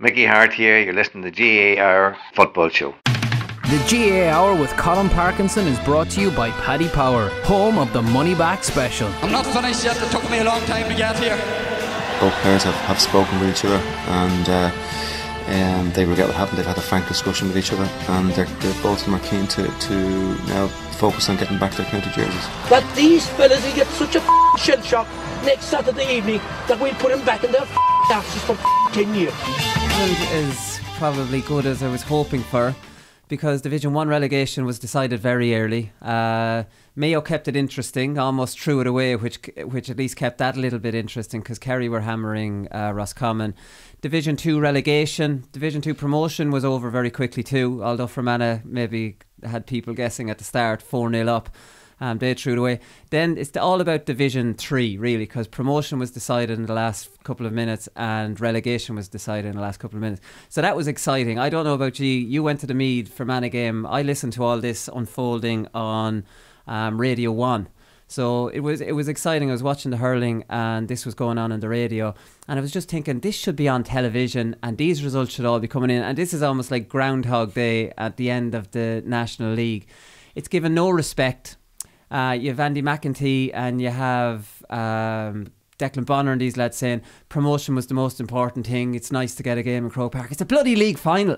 Mickey Hart here, you're listening to the GAA Hour Football Show. The GAA Hour with Colm Parkinson is brought to you by Paddy Power, home of the Money Back Special. I'm not finished yet, it took me a long time to get here. Both players have spoken with each other and they regret what happened. They've had a frank discussion with each other, and they're both of them are keen to now focus on getting back their county jerseys. That these fellas will get such a shell shock next Saturday evening that we'll put them back in their asses for 10 years. It is probably good as I was hoping for, because Division 1 relegation was decided very early. Mayo kept it interesting, almost threw it away, which at least kept that a little bit interesting, because Kerry were hammering Roscommon. Division 2 relegation, Division 2 promotion was over very quickly too, although Fermanagh maybe had people guessing at the start, 4-0 up. They threw it away. Then it's all about Division 3 really, because promotion was decided in the last couple of minutes and relegation was decided in the last couple of minutes. So that was exciting. I don't know about you. You went to the Meath Fermanagh game. I listened to all this unfolding on Radio 1. So it was exciting. I was watching the hurling and this was going on the radio, and I was just thinking this should be on television and these results should all be coming in, and this is almost like Groundhog Day at the end of the National League. It's given no respect. You have Andy McEntee and you have Declan Bonner and these lads saying promotion was the most important thing. It's nice to get a game in Croke Park. It's a bloody league final.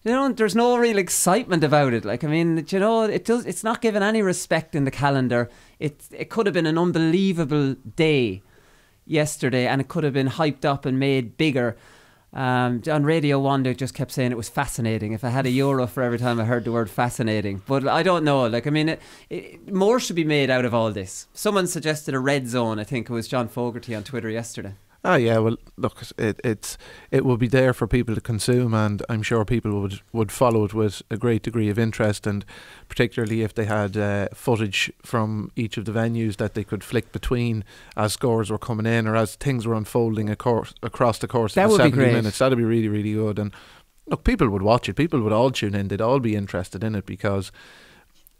You know, there's no real excitement about it. Like, I mean, you know, it's not given any respect in the calendar. It could have been an unbelievable day yesterday, and it could have been hyped up and made bigger. On Radio 1 they just kept saying it was fascinating. If I had a euro for every time I heard the word fascinating. But I don't know, like, I mean, more should be made out of all this. Someone suggested a red zone. I think it was John Fogarty on Twitter yesterday. Oh yeah, well look, it will be there for people to consume, and I'm sure people would follow it with a great degree of interest, and particularly if they had footage from each of the venues that they could flick between as scores were coming in or as things were unfolding across the course of the 70 minutes. That'd be really, really good. And look, people would watch it. People would all tune in. They'd all be interested in it, because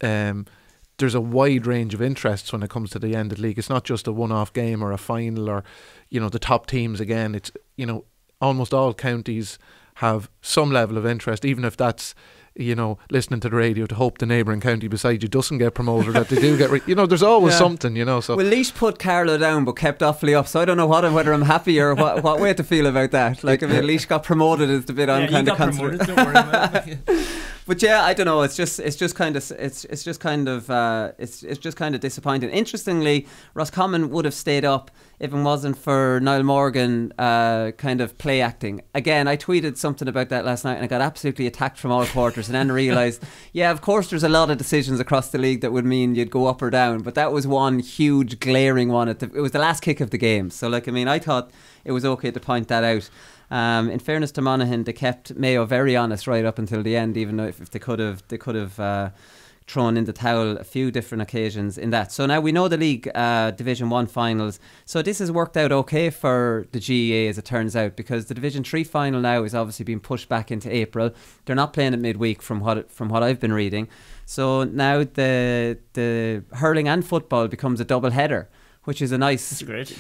there's a wide range of interests when it comes to the end of the league. It's not just a one-off game or a final or, you know, the top teams again. It's, you know, almost all counties have some level of interest, even if that's, you know, listening to the radio to hope the neighbouring county beside you doesn't get promoted, that they do get, you know, there's always something, you know. So well, Laois put Carlow down but kept awfully up, so I don't know whether I'm happy or what way to feel about that. Like, I mean, Laois got promoted is the bit I'm kind of concerned. Don't worry about it. But yeah, I don't know. It's just kind of disappointing. Interestingly, Roscommon would have stayed up if it wasn't for Niall Morgan kind of play acting. Again, I tweeted something about that last night and I got absolutely attacked from all quarters, and then realised, yeah, of course there's a lot of decisions across the league that would mean you'd go up or down, but that was one huge glaring one. It was the last kick of the game. So, like, I mean, I thought it was okay to point that out. In fairness to Monaghan, they kept Mayo very honest right up until the end, even though if they could have thrown in the towel a few different occasions in that. So now we know the league Division 1 finals. So this has worked out okay for the GAA, as it turns out, because the Division 3 final now is obviously being pushed back into April. They're not playing it midweek from what I've been reading. So now the hurling and football becomes a double header, which is a nice, great.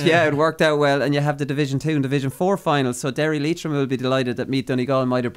Yeah, it worked out well. And you have the Division 2 and Division 4 finals. So Derry Leitrim will be delighted that Meath Donegal might have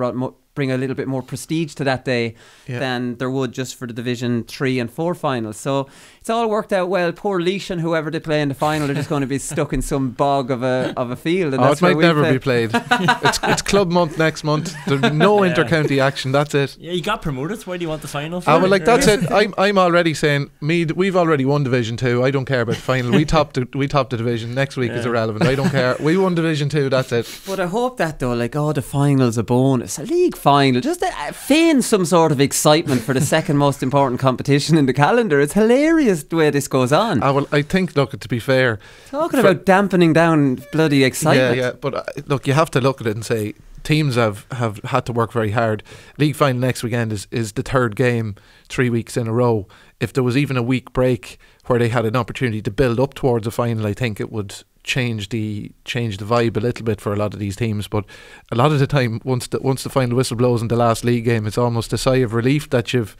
bring a little bit more prestige to that day than there would just for the Division 3 and 4 finals. So it's all worked out well. Poor Laois and whoever they play in the final are just going to be stuck in some bog of a field. And it might never be played. It's club month next month. There's no inter-county action. That's it. Yeah, you got promoted. Why do you want the final for? Well, like, that's it. I'm already saying, Meath, we've already won Division 2. I don't care about the final. We topped the division. Next week is irrelevant. I don't care. We won Division 2. That's it. But I hope that though, like, the final's a bonus, a league final, just feign some sort of excitement for the second most important competition in the calendar. It's hilarious the way this goes on. Well, I think, look, to be fair, talking about dampening down bloody excitement. Yeah. But look, you have to look at it and say teams have had to work very hard. League final next weekend is the third game 3 weeks in a row. If there was even a week break where they had an opportunity to build up towards a final, I think it would change the vibe a little bit for a lot of these teams. But a lot of the time, once the final whistle blows in the last league game, it's almost a sigh of relief that you've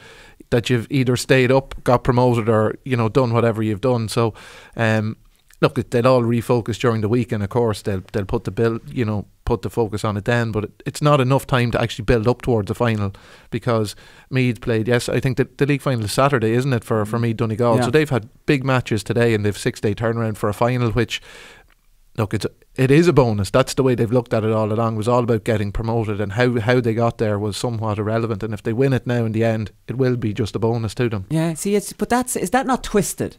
either stayed up, got promoted, or, you know, done whatever you've done. So they'll all refocus during the week, and of course they'll put put the focus on it then, but it's not enough time to actually build up towards the final, because Meath played, yes, I think the league final is Saturday, isn't it, for Meath Donegal. Yeah. So they've had big matches today and they've 6-day turnaround for a final, which, look, it is a bonus. That's the way they've looked at it all along. It was all about getting promoted, and how they got there was somewhat irrelevant, and if they win it now in the end, it will be just a bonus to them. Yeah, see, is that not twisted?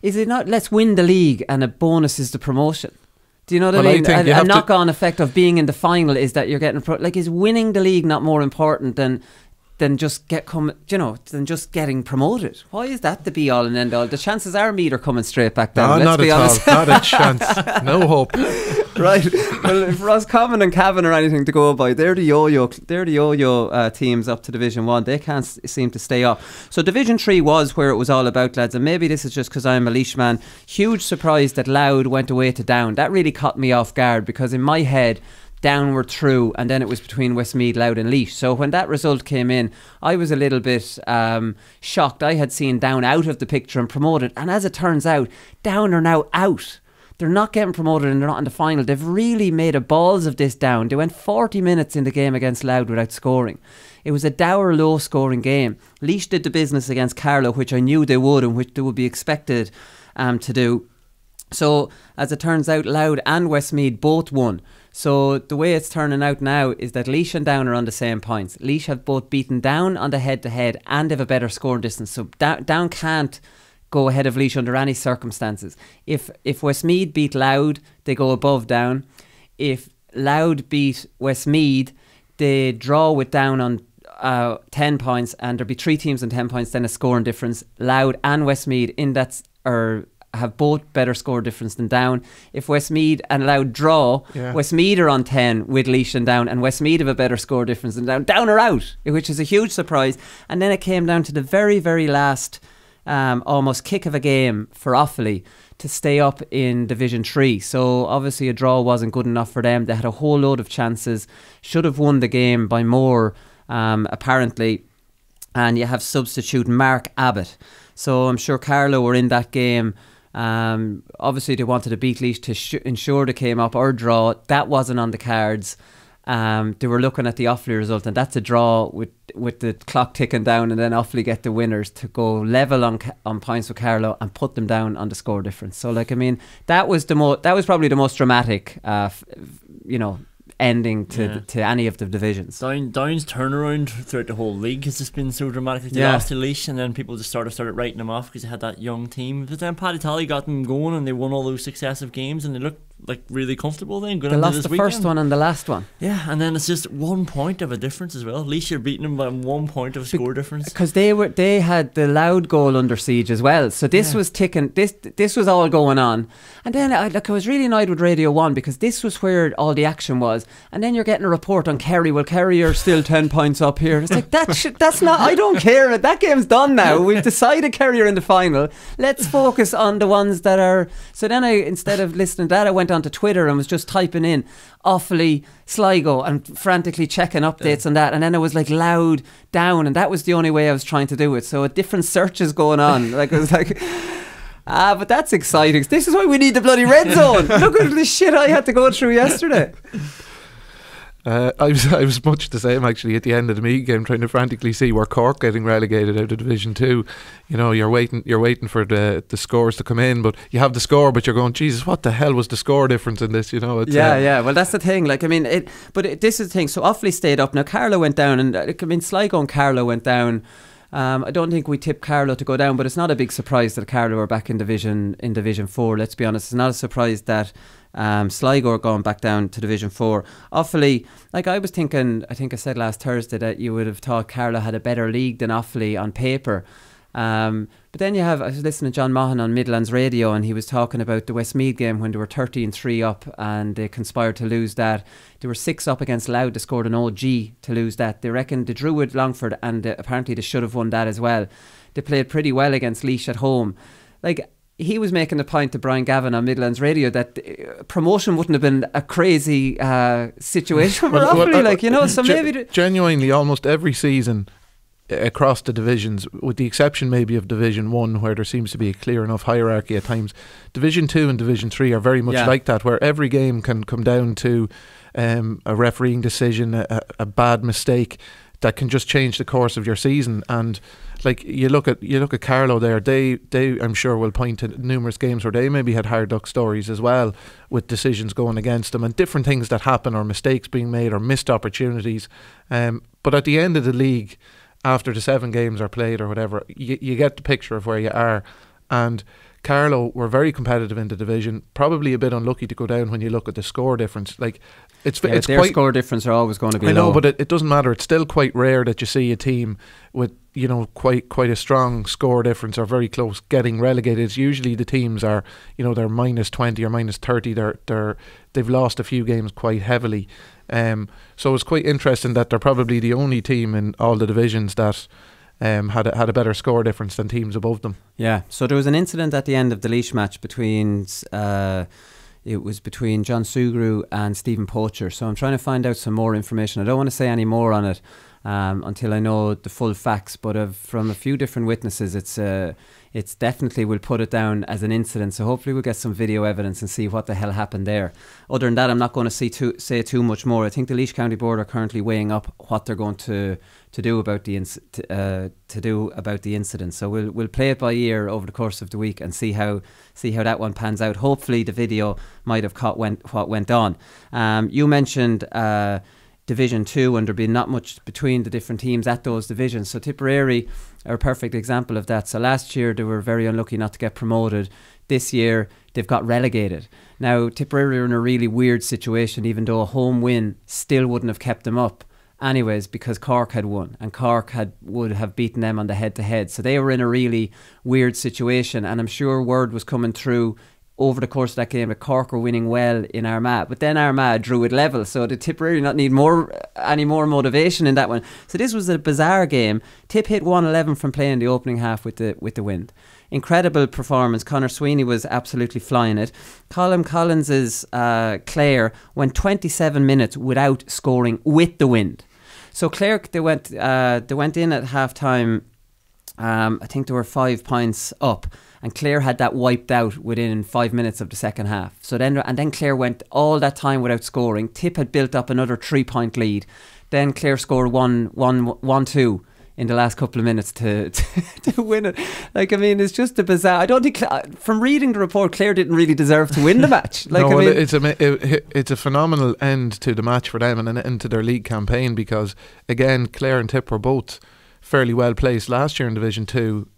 Is it not, let's win the league and a bonus is the promotion? Do you know what I mean? A knock-on effect of being in the final is that you're getting is winning the league not more important than just than just getting promoted? Why is that the be all and end all? The chances are Meath are coming straight back down. No, let's be honest. Not a chance. No hope. Right. Well, if Roscommon and Cavan are anything to go by, they're the yo-yo teams up to Division 1. They can't seem to stay up. So Division 3 was where it was all about, lads, and maybe this is just because I'm a Laois man. Huge surprise that Louth went away to Down. That really caught me off guard, because in my head, Down were through, and then it was between Westmeath, Louth and Laois. So when that result came in, I was a little bit shocked. I had seen Down out of the picture and promoted, and as it turns out, Down are now out. They're not getting promoted and they're not in the final. They've really made a balls of this Down. They went 40 minutes in the game against Louth without scoring. It was a dour, low-scoring game. Laois did the business against Carlow, which I knew they would and which they would be expected to do. So, as it turns out, Louth and Westmeath both won. So, the way it's turning out now is that Laois and Down are on the same points. Laois have both beaten Down on the head-to-head and have a better scoring distance. So, Down can't go ahead of Laois under any circumstances. If Westmeath beat Louth, they go above Down. If Louth beat Westmeath, they draw with Down on 10 points, and there'll be 3 teams on 10 points, then a scoring difference. Louth and Westmeath have both better score difference than Down. If Westmeath and Louth draw, Westmeath are on 10 with Laois and Down, and Westmeath have a better score difference than Down. Down are out, which is a huge surprise. And then it came down to the very, very last almost kick of a game for Offaly to stay up in Division 3. So obviously a draw wasn't good enough for them. They had a whole load of chances, should have won the game by more, apparently. And you have substitute Mark Abbott. So I'm sure Carlow were in that game. Obviously they wanted to beat Laois to ensure they came up or draw. That wasn't on the cards. They were looking at the Offaly result, and that's a draw with the clock ticking down, and then Offaly get the winners to go level on points with Carlow and put them down on the score difference. So, like, I mean, that was probably the most dramatic, ending to any of the divisions. Down's turnaround throughout the whole league has just been so dramatic. They lost to Laois, and then people just started writing them off because they had that young team. But then Paddy Tally got them going, and they won all those successive games, and they looked like really comfortable then going they into lost this the weekend. first one and the last one. Yeah, and then it's just 1 point of a difference as well. Laois are beating them by 1 point of a score difference, because they had the Louth goal under siege as well. So this was ticking. This was all going on, and then I was really annoyed with Radio 1 because this was where all the action was, and then you're getting a report on Kerry. Well, Kerry are still 10 points up here. It's like that's not. I don't care. That game's done now. We've decided Kerry are in the final. Let's focus on the ones that are. So then instead of listening to that, I went onto Twitter and was just typing in Offaly, Sligo, and frantically checking updates on that, and then it was like Louth, Down, and that was the only way I was trying to do it. So a different searches going on. Like, it was like, but that's exciting. This is why we need the bloody red zone. Look at the shit I had to go through yesterday. I was much the same actually at the end of the Meath game, trying to frantically see where Cork getting relegated out of Division 2. You know, you're waiting for the scores to come in, but you have the score, but you're going, Jesus, what the hell was the score difference in this? You know, it's, well, that's the thing. Like, I mean, this is the thing. So Offaly stayed up. Now Carlow went down, and I mean, Sligo and Carlow went down. I don't think we tipped Carlow to go down, but it's not a big surprise that Carlow are back in Division 4. Let's be honest, it's not a surprise that Sligo are going back down to Division 4. Offaly, like I was thinking, I think I said last Thursday that you would have thought Carlow had a better league than Offaly on paper. But then I was listening to John Maughan on Midlands Radio, and he was talking about the Westmeath game when they were 13-3 up and they conspired to lose that. They were 6 up against Louth. They scored an OG to lose that. They reckon they drew with Longford, and apparently they should have won that as well. They played pretty well against Laois at home. Like, he was making the point to Brian Gavin on Midlands Radio that promotion wouldn't have been a crazy situation for Offaly, so maybe genuinely almost every season across the divisions, with the exception maybe of Division 1, where there seems to be a clear enough hierarchy at times, Division 2 and Division 3 are very much like that, where every game can come down to a refereeing decision, a bad mistake that can just change the course of your season. And like you look at Carlow there, they I'm sure will point to numerous games where they maybe had hard luck stories as well, with decisions going against them and different things that happen, or mistakes being made, or missed opportunities. But at the end of the league, after the 7 games are played or whatever, you get the picture of where you are. And Carlow were very competitive in the division, probably a bit unlucky to go down when you look at the score difference. Like it's their quite, score difference are always going to be low. I know, but it doesn't matter. It's still quite rare that you see a team with, you know, quite a strong score difference or very close getting relegated. It's usually the teams are, you know, they're minus 20 or minus 30. They've lost a few games quite heavily. So it's quite interesting that they're probably the only team in all the divisions that had a better score difference than teams above them. Yeah. So there was an incident at the end of the Laois match between it was between John Sugrue and Stephen Poacher. So I'm trying to find out some more information. I don't want to say any more on it until I know the full facts. But from a few different witnesses, it's definitely, we'll put it down as an incident. So hopefully we'll get some video evidence and see what the hell happened there. Other than that, I'm not going to say too much more. I think the Laois County Board are currently weighing up what they're going to do about the incident. So we'll play it by ear over the course of the week and see how that one pans out. Hopefully the video might have caught what went on. You mentioned Division 2 and there being not much between the different teams at those divisions. So Tipperary are a perfect example of that. So last year they were very unlucky not to get promoted. This year they've got relegated. Now Tipperary are in a really weird situation, even though a home win still wouldn't have kept them up anyways, because Cork had won and Cork would have beaten them on the head-to-head. So they were in a really weird situation, and I'm sure word was coming through over the course of that game that Cork were winning well in Armagh, but then Armagh drew it level, so did Tipperary not need any more motivation in that one. So this was a bizarre game. Tip hit 111 from playing the opening half with the wind. Incredible performance. Conor Sweeney was absolutely flying it. Colm Collins's Clare went 27 minutes without scoring with the wind. So Clare, they went in at half time. I think they were 5 points up, and Clare had that wiped out within 5 minutes of the second half. So then Clare went all that time without scoring. Tip had built up another 3-point lead. Then Clare scored 1-2 in the last couple of minutes to win it. Like, I mean, it's just a bizarre. I don't think, from reading the report, Clare didn't really deserve to win the match. Like, no, I mean, it's a phenomenal end to the match for them and an end to their league campaign, because again, Clare and Tip were both fairly well placed last year in Division 2.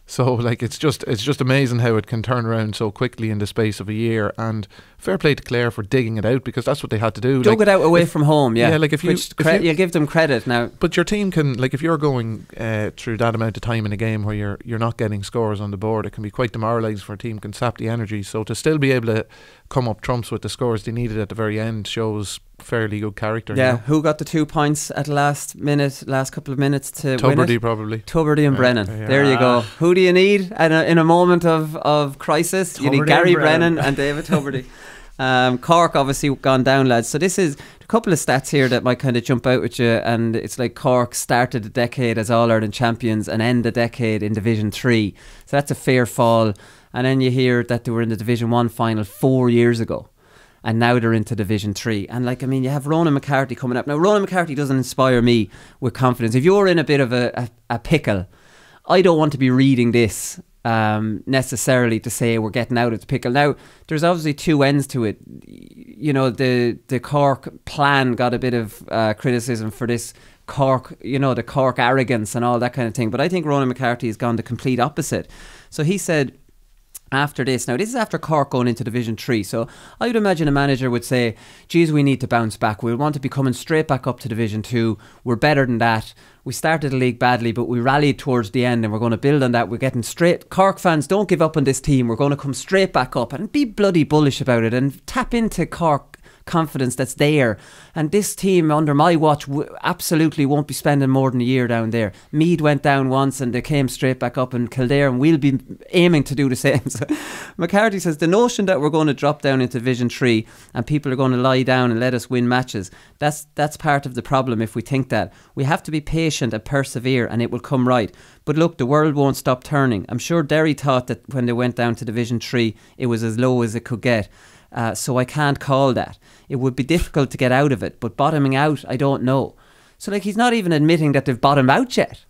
So like it's just amazing how it can turn around so quickly in the space of a year. And fair play to Clare for digging it out, because that's what they had to do. Dug it out away from home, yeah. Yeah, like if you give them credit now. But your team can, like, if you're going through that amount of time in a game where you're not getting scores on the board, it can be quite demoralising for a team, can sap the energy. So to still be able to come up trumps with the scores they needed at the very end shows fairly good character. Yeah, you know? Who got the 2 points at the last couple of minutes to Tuberty win it? Probably. Tuberty and Brennan. Yeah. There you go. Who do you need in a moment of crisis? You need Gary Brennan and David Tuberty. Cork obviously gone down, lads. So this is a couple of stats here that might kind of jump out with you, and it's like Cork started the decade as All-Ireland champions and end the decade in Division 3. So that's a fair fall. And then you hear that they were in the Division 1 final 4 years ago, and now they're into Division 3. And like, I mean, you have Ronan McCarthy coming up. Now, Ronan McCarthy doesn't inspire me with confidence. If you're in a bit of a pickle, I don't want to be reading this necessarily to say we're getting out of the pickle. Now, there's obviously two ends to it. You know, the Cork plan got a bit of criticism for this Cork, you know, the Cork arrogance and all that kind of thing. But I think Ronan McCarthy has gone the complete opposite. So he said, after this, now this is after Cork going into Division 3, so I would imagine a manager would say, geez, we need to bounce back, we want to be coming straight back up to Division 2, we're better than that, we started the league badly but we rallied towards the end and we're going to build on that, we're getting straight, Cork fans, don't give up on this team, we're going to come straight back up, and be bloody bullish about it and tap into confidence that's there. And this team under my watch absolutely won't be spending more than a year down there. Meath went down once and they came straight back up, and Kildare, and we'll be aiming to do the same. So McCarthy says the notion that we're going to drop down into Division 3 and people are going to lie down and let us win matches, that's part of the problem. If we think that, we have to be patient and persevere, and it will come right. But look, the world won't stop turning. I'm sure Derry thought that when they went down to Division 3 it was as low as it could get. So I can't call that. It would be difficult to get out of it, but bottoming out, I don't know. So like, he's not even admitting that they've bottomed out yet.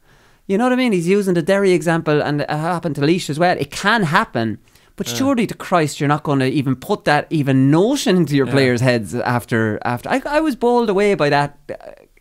You know what I mean? He's using the Derry example, and it happened to Laois as well. It can happen, but surely to Christ you're not going to even put that even notion into your players' heads after. I was bowled away by that.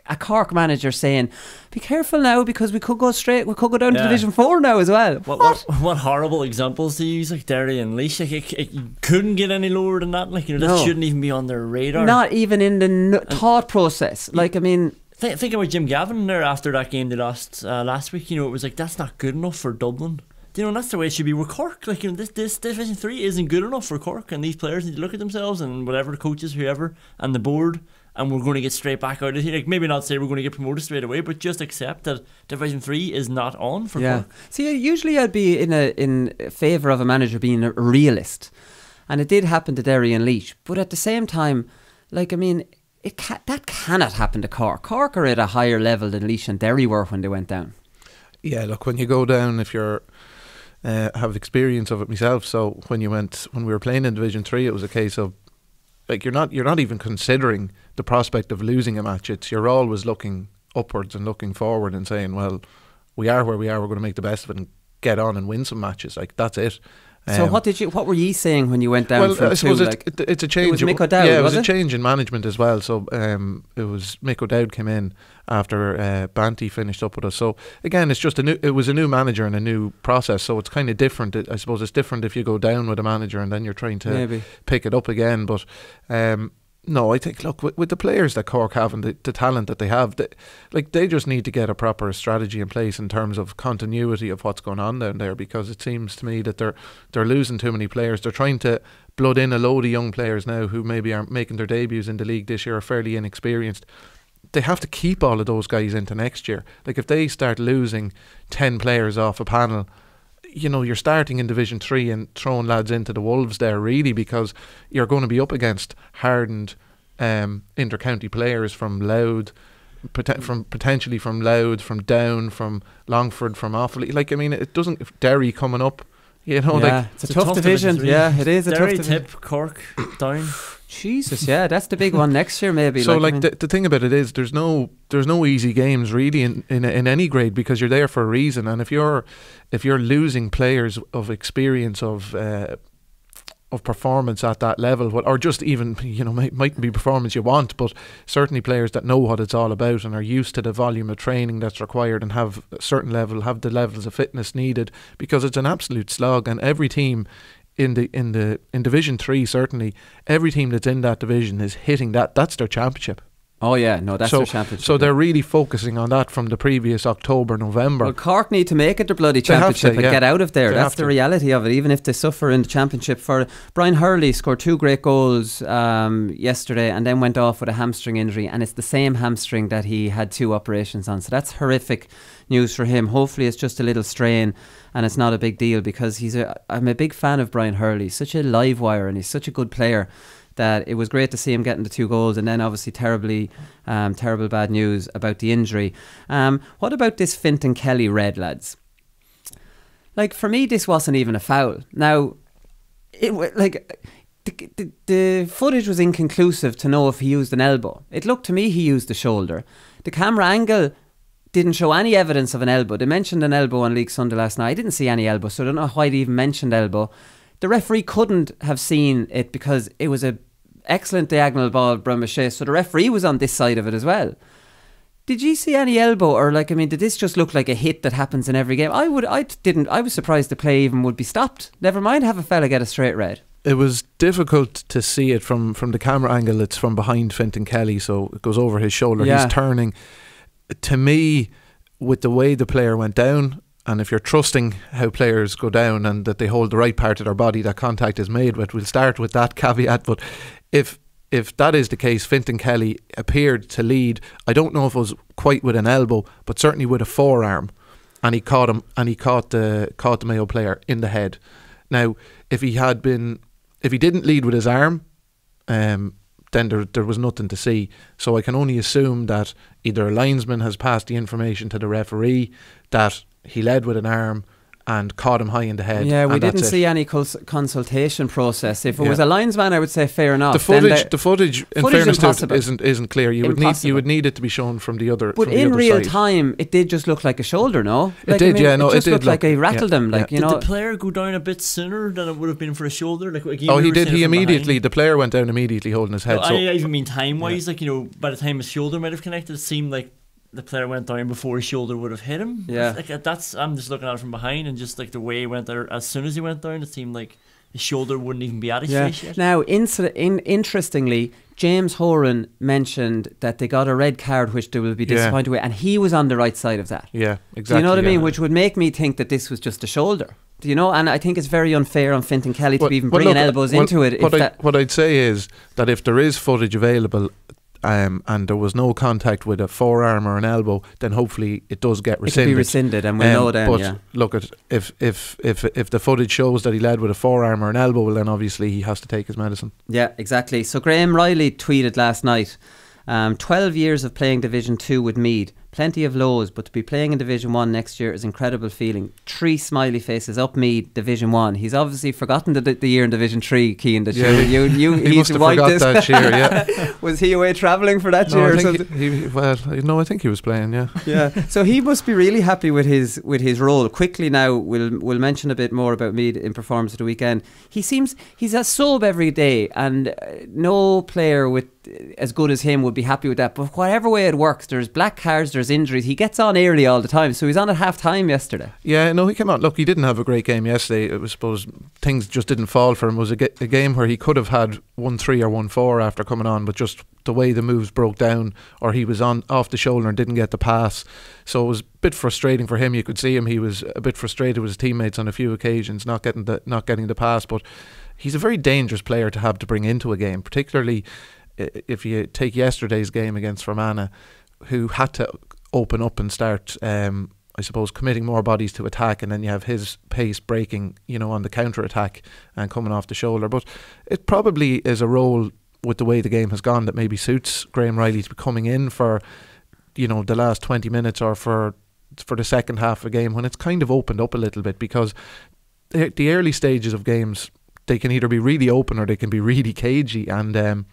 A Cork manager saying, be careful now because we could go down to Division 4 now as well. What horrible examples to use, like Derry and Laois. Like, it couldn't get any lower than that. Like, that shouldn't even be on their radar. Not even in the thought process. Like, I mean, think about Jim Gavin there after that game they lost last week. It was like, that's not good enough for Dublin. And that's the way it should be with Cork. Like, this Division 3 isn't good enough for Cork, and these players need to look at themselves and whatever, the coaches, whoever, and the board, and we're going to get straight back out of here. Like, maybe not say we're going to get promoted straight away, but just accept that Division 3 is not on for Cork. See, usually I'd be in favour of a manager being a realist, and it did happen to Derry and Laois. But at the same time, like, I mean, that cannot happen to Cork. Cork are at a higher level than Laois and Derry were when they went down. Yeah, look, when you go down, if you're have experience of it myself. So when we were playing in Division 3, it was a case of, like, you're not even considering the prospect of losing a match. You're always looking upwards and looking forward and saying, well, we are where we are, we're going to make the best of it and get on and win some matches. Like, that's it. So what were you saying when you went down? Well, I suppose it's a change. It was Mick O'Dowd, yeah, it was a change in management as well. So it was Mick O'Dowd came in after Banty finished up with us. So again, it was a new manager and a new process. So it's kind of different. I suppose it's different if you go down with a manager and then you're trying to pick it up again. But no, I think, look, with the players that Cork have and the talent that they have, they just need to get a proper strategy in place in terms of continuity of what's going on down there, because it seems to me that they're losing too many players. They're trying to blood in a load of young players now who maybe aren't making their debuts in the league this year, are fairly inexperienced. They have to keep all of those guys into next year. Like, if they start losing 10 players off a panel, you're starting in Division 3 and throwing lads into the wolves there, really, because you're going to be up against hardened inter-county players from Louth, potentially from Louth, from Down, from Longford, from Offaly. Like, I mean, it doesn't. If Derry coming up, it's a tough division. Yeah, it is a Derry, tough division. Tip, Cork, Down. Jesus, yeah, that's the big one next year, maybe. So, the thing about it is, there's no easy games really in any grade, because you're there for a reason. And if you're losing players of experience, of performance at that level, or just even, mightn't be performance you want, but certainly players that know what it's all about and are used to the volume of training that's required and have a certain level, have the levels of fitness needed, because it's an absolute slog. And every team in Division 3, certainly every team that's in that division is hitting that's their championship. Oh yeah, no, that's their championship. So they're really focusing on that from the previous October, November. Well, Cork need to make it their bloody championship and get out of there. That's the reality of it, even if they suffer in the championship. For Brian Hurley scored 2 great goals yesterday and then went off with a hamstring injury, and it's the same hamstring that he had 2 operations on. So that's horrific news for him. Hopefully it's just a little strain and it's not a big deal, because I'm a big fan of Brian Hurley. He's such a live wire and he's such a good player, that it was great to see him getting the 2 goals, and then obviously terrible bad news about the injury. What about this Fintan Kelly red, lads? Like, for me, this wasn't even a foul. Now, the footage was inconclusive to know if he used an elbow. It looked to me he used the shoulder. The camera angle didn't show any evidence of an elbow. They mentioned an elbow on League Sunday last night. I didn't see any elbow, so I don't know why they even mentioned elbow. The referee couldn't have seen it because it was an excellent diagonal ball, Brumachet, so the referee was on this side of it as well. Did you see any elbow, or did this just look like a hit that happens in every game? I was surprised the play even would be stopped. Never mind have a fella get a straight red. It was difficult to see it from the camera angle. It's from behind Fintan Kelly, so it goes over his shoulder. Yeah. He's turning. To me, with the way the player went down, and if you're trusting how players go down and that they hold the right part of their body that contact is made with, we'll start with that caveat. But if if that is the case, Fintan Kelly appeared to lead. I don't know if it was quite with an elbow, but certainly with a forearm, and he caught him, and he caught the Mayo player in the head. Now, if he didn't lead with his arm, then there was nothing to see. So I can only assume that either a linesman has passed the information to the referee that he led with an arm and caught him high in the head. Yeah, we didn't see any consultation process. If it was a linesman, I would say fair enough. The footage in fairness to it, isn't clear. You would need it to be shown from the other. But in real time, it did just look like a shoulder. No, it did. It just looked like he rattled him. Like did the player go down a bit sooner than it would have been for a shoulder? He did. He immediately. The player went down immediately, holding his head. I even mean time wise. By the time his shoulder might have connected, it seemed like the player went down before his shoulder would have hit him. Yeah, I'm just looking at it from behind, and just like the way he went there, as soon as he went down, it seemed like his shoulder wouldn't even be at his face yet. Now, interestingly, James Horan mentioned that they got a red card, which they will be disappointed with, and he was on the right side of that. Yeah, exactly. Do you know what I mean? Which would make me think that this was just a shoulder. Do you know? And I think it's very unfair on Fintan Kelly to be even bringing elbows into it. What I'd say is that if there is footage available, and there was no contact with a forearm or an elbow, then hopefully it does get rescinded. It can be rescinded, and we'll know then. But look, if the footage shows that he led with a forearm or an elbow, well, then obviously he has to take his medicine. Yeah, exactly. So Graham Riley tweeted last night, 12 years of playing Division 2 with Meath. Plenty of lows, but to be playing in Division 1 next year is an incredible feeling. 3 smiley faces up Meath, Division 1. He's obviously forgotten the year in Division 3, Cian, that he must have forgot that year, yeah. Was he away travelling for that year or something? I think he was playing, yeah. Yeah, so he must be really happy with his role. Quickly now, we'll mention a bit more about Meath in performance of the weekend. He's a sub every day, and no player with as good as him would be happy with that. But whatever way it works, there's black cards, there's injuries. He gets on early all the time, so he's on at half time yesterday. Yeah, no, he came on. Look, he didn't have a great game yesterday. I suppose things just didn't fall for him. It was a game where he could have had 1-3 or 1-4 after coming on, but just the way the moves broke down, or he was off the shoulder and didn't get the pass. So it was a bit frustrating for him. You could see him; he was a bit frustrated with his teammates on a few occasions, not getting the pass. But he's a very dangerous player to have to bring into a game, particularly if you take yesterday's game against Fermanagh, who had to open up and start, I suppose, committing more bodies to attack, and then you have his pace breaking, on the counter attack and coming off the shoulder. But it probably is a role with the way the game has gone that maybe suits Graham Riley to be coming in for, the last 20 minutes or for the second half of a game when it's kind of opened up a little bit, because the early stages of games, they can either be really open or they can be really cagey. And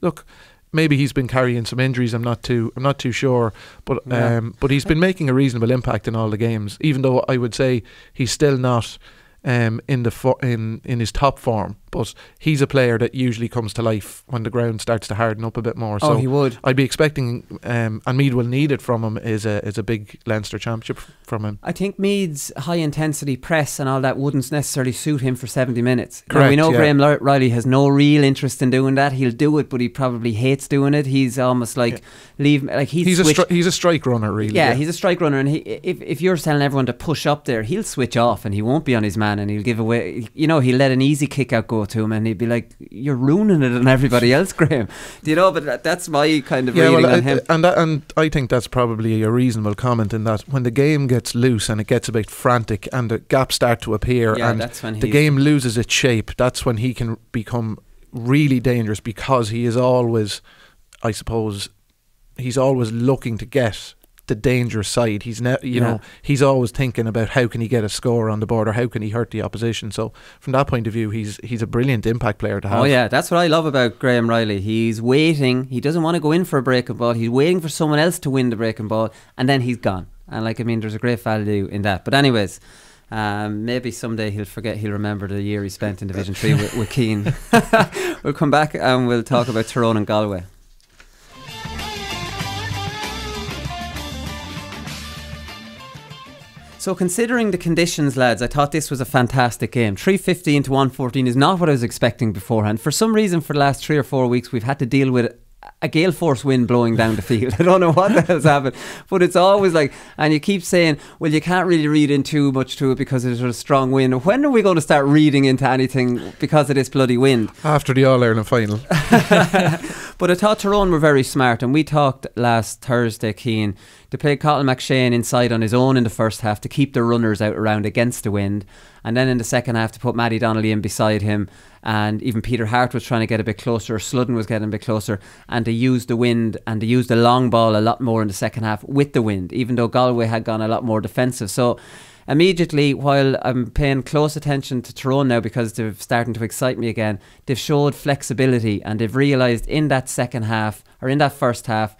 look, maybe he's been carrying some injuries. I'm not too sure, but he's been making a reasonable impact in all the games. Even though I would say he's still not in his top form, but he's a player that usually comes to life when the ground starts to harden up a bit more. So he would. I'd be expecting, and Meath will need it from him, is a big Leinster championship from him. I think Meath's high intensity press and all that wouldn't necessarily suit him for 70 minutes. Correct, now, we know Graham Riley has no real interest in doing that. He'll do it, but he probably hates doing it. He's almost like he's a strike runner, really. Yeah, he's a strike runner, and if you're telling everyone to push up there, he'll switch off and he won't be on his man, and he'll give away. He'll let an easy kick out go to him, and he'd be like, "You're ruining it on everybody else, Graham." But that's my kind of reading on him. And I think that's probably a reasonable comment, in that when the game gets loose and it gets a bit frantic and the gaps start to appear, and that's when the game loses its shape, that's when he can become really dangerous, because he is always, I suppose, he's always looking to get the dangerous side. He's he's always thinking about how can he get a score on the board, or how can he hurt the opposition. So from that point of view, he's a brilliant impact player to have. Oh yeah, that's what I love about Graham Riley. He's waiting. He doesn't want to go in for a breaking ball. He's waiting for someone else to win the breaking ball, and then he's gone. And there's a great value in that. But anyways, maybe someday he'll remember the year he spent in Division 3 with Cian. We'll come back and we'll talk about Tyrone and Galway. So considering the conditions, lads, I thought this was a fantastic game. 315 to 114 is not what I was expecting beforehand. For some reason, for the last 3 or 4 weeks, we've had to deal with a gale force wind blowing down the field. I don't know what the hell's happened, but it's always like, and you keep saying, well, you can't really read in too much to it because there's a strong wind. When are we going to start reading into anything because of this bloody wind? After the All-Ireland final. But I thought Tyrone were very smart, and we talked last Thursday, Cian, to play Cathal McShane inside on his own in the first half to keep the runners out around against the wind, and then in the second half to put Matty Donnelly in beside him, and even Peter Hart was trying to get a bit closer, Sludden was getting a bit closer, and to use the wind and to use the long ball a lot more in the second half with the wind, even though Galway had gone a lot more defensive. So immediately, while I'm paying close attention to Tyrone now because they're starting to excite me again, they've showed flexibility, and they've realised in that second half, or in that first half,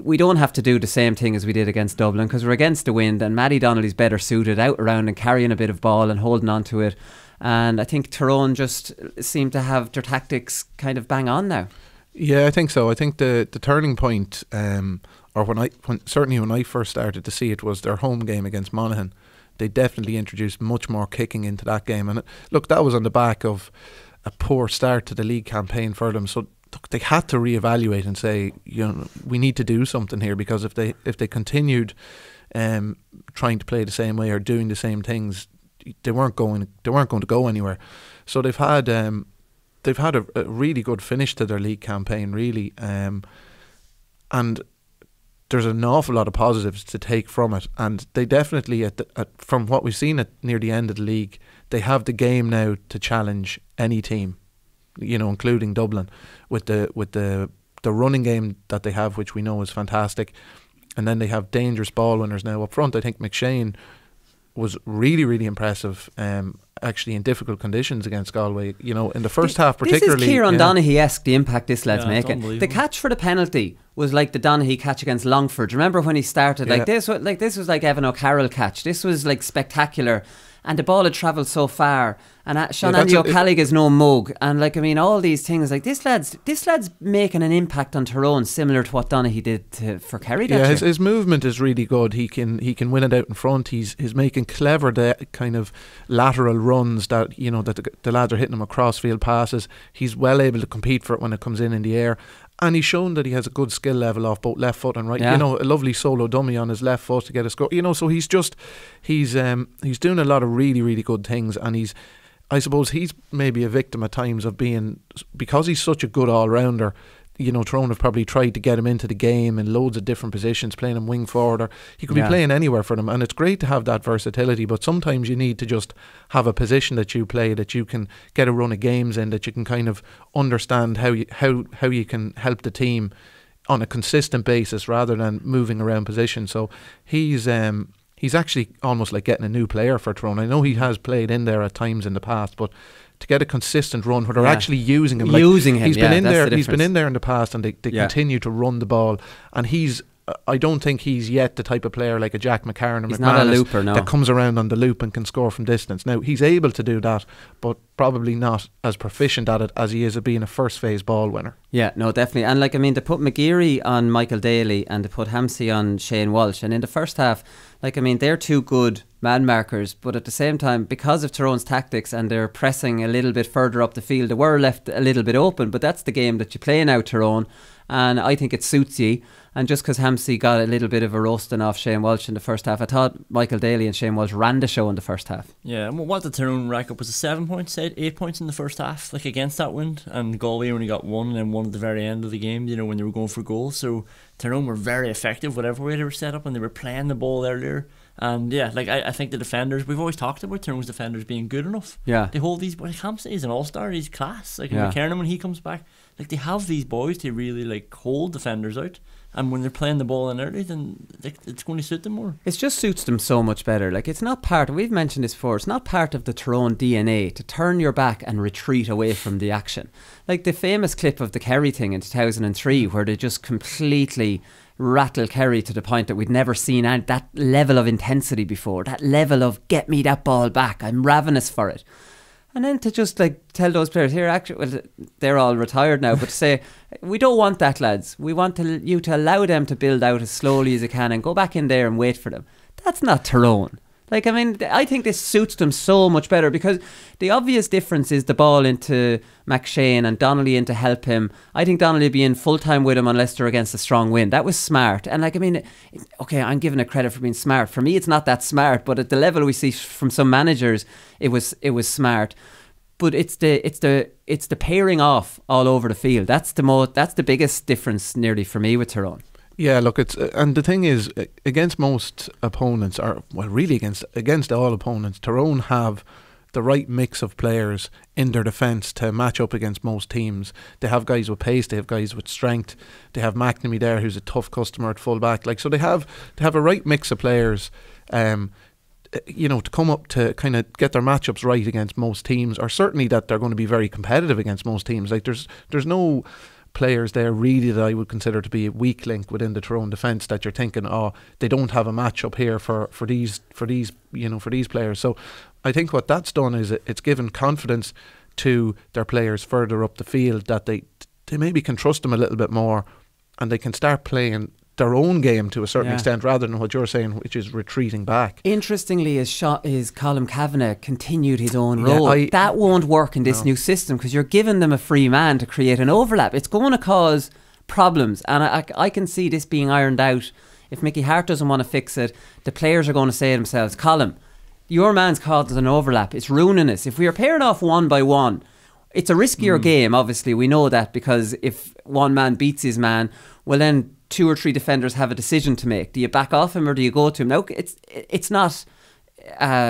we don't have to do the same thing as we did against Dublin because we're against the wind, and Matty Donnelly's better suited out around and carrying a bit of ball and holding on to it. And I think Tyrone just seem to have their tactics kind of bang on now. Yeah, I think so. I think the turning point, or certainly when I first started to see it, was their home game against Monaghan. They definitely introduced much more kicking into that game, and look, that was on the back of a poor start to the league campaign for them. So look, they had to reevaluate and say, we need to do something here, because if they continued trying to play the same way or doing the same things, they weren't going to go anywhere. So they've had a really good finish to their league campaign, really, and there's an awful lot of positives to take from it. And they definitely, from what we've seen near the end of the league, they have the game now to challenge any team, including Dublin, with the running game that they have, which we know is fantastic. And then they have dangerous ball winners now up front. I think McShane was really, really impressive, actually, in difficult conditions against Galway. In the first half particularly. This is Kieran Donaghy-esque, the impact this lad's making. The catch for the penalty was like the Donaghy catch against Longford. Remember when he started? Yeah. This was like Evan O'Carroll catch. This was like spectacular. And the ball had travelled so far, and Sean Andy O'Callagh is no mug, and all these things, like this lad's making an impact on Tyrone similar to what Donaghy did for Kerry. His movement is really good. He can win it out in front. He's making clever kind of lateral runs that that the lads are hitting him across field passes. He's well able to compete for it when it comes in the air. And he's shown that he has a good skill level off both left foot and right. Yeah. A lovely solo dummy on his left foot to get a score. So he's doing a lot of really, really good things. And I suppose he's maybe a victim at times of because he's such a good all-rounder. Tyrone have probably tried to get him into the game in loads of different positions, playing him wing forward, or he could be playing anywhere for them. And it's great to have that versatility, but sometimes you need to just have a position that you play, that you can get a run of games in, that you can kind of understand how you can help the team on a consistent basis rather than moving around positions. So he's actually almost like getting a new player for Tyrone. I know he has played in there at times in the past, but to get a consistent run where they're actually using him. He's been in there. He's been in there in the past, and they continue to run the ball. And I don't think he's yet the type of player like a Jack McCarron or he's not a looper, no, that comes around on the loop and can score from distance. Now he's able to do that, but probably not as proficient at it as he is at being a first phase ball winner. Yeah, no, definitely. And they put McGeary on Michael Daly and they put Hampsey on Shane Walsh, and in the first half, they're two good man markers, but at the same time, because of Tyrone's tactics and they're pressing a little bit further up the field, they were left a little bit open. But that's the game that you play now, Tyrone, and I think it suits you. And just because Hampsey got a little bit of a roasting off Shane Walsh in the first half, I thought Michael Daly and Shane Walsh ran the show in the first half. Yeah, and what did Tyrone rack up? Was it 7 points, 8 points in the first half, against that wind? And Galway only got one, and then one at the very end of the game, when they were going for goals. So Tyrone were very effective, whatever way they were set up, and they were playing the ball earlier. And I think the defenders, we've always talked about Tyrone's defenders being good enough. Yeah. They hold these, Hampsey is an all-star, he's class. McKernan, when he comes back, they have these boys to really hold defenders out. And when they're playing the ball in early, then it's going to suit them more. It just suits them so much better. It's not we've mentioned this before, it's not part of the Tyrone DNA to turn your back and retreat away from the action. The famous clip of the Kerry thing in 2003, where they just completely rattle Kerry to the point that we'd never seen that level of intensity before, that level of get me that ball back, I'm ravenous for it. And then to just tell those players here, actually, they're all retired now, but to say, we don't want that, lads. We want you to allow them to build out as slowly as you can and go back in there and wait for them. That's not Tyrone. Like, I mean, I think this suits them so much better, because the obvious difference is the ball into McShane and Donnelly in to help him. I think Donnelly would be in full time with him unless they're against a strong wind. That was smart. And like, I mean, okay, I'm giving it credit for being smart. For me, it's not that smart, but at the level we see from some managers, it was smart. But it's the pairing off all over the field. That's the biggest difference nearly for me with Tyrone. Yeah, look, it's and the thing is, against most opponents, or well, really against all opponents, Tyrone have the right mix of players in their defence to match up against most teams. They have guys with pace, they have guys with strength, they have McNamee there, who's a tough customer at full back. Like, so they have a right mix of players, to come up to kind of get their matchups right against most teams, or certainly that they're going to be very competitive against most teams. Like, there's no players there really that I would consider to be a weak link within the Tyrone defence that you're thinking, oh, they don't have a matchup here for these players. So I think what that's done is it's given confidence to their players further up the field, that they maybe can trust them a little bit more, and they can start playing their own game to a certain extent, rather than what you're saying, which is retreating back. Interestingly, is Colm Kavanagh continued his own role. That won't work in this new system, because you're giving them a free man to create an overlap. It's going to cause problems, and I can see this being ironed out. If Mickey Hart doesn't want to fix it, the players are going to say to themselves, Colm, your man's caused an overlap, it's ruining us. If we are pairing off one by one, it's a riskier game, obviously, we know that, because if one man beats his man, well then 2 or 3 defenders have a decision to make. Do you back off him or do you go to him? Now, it's not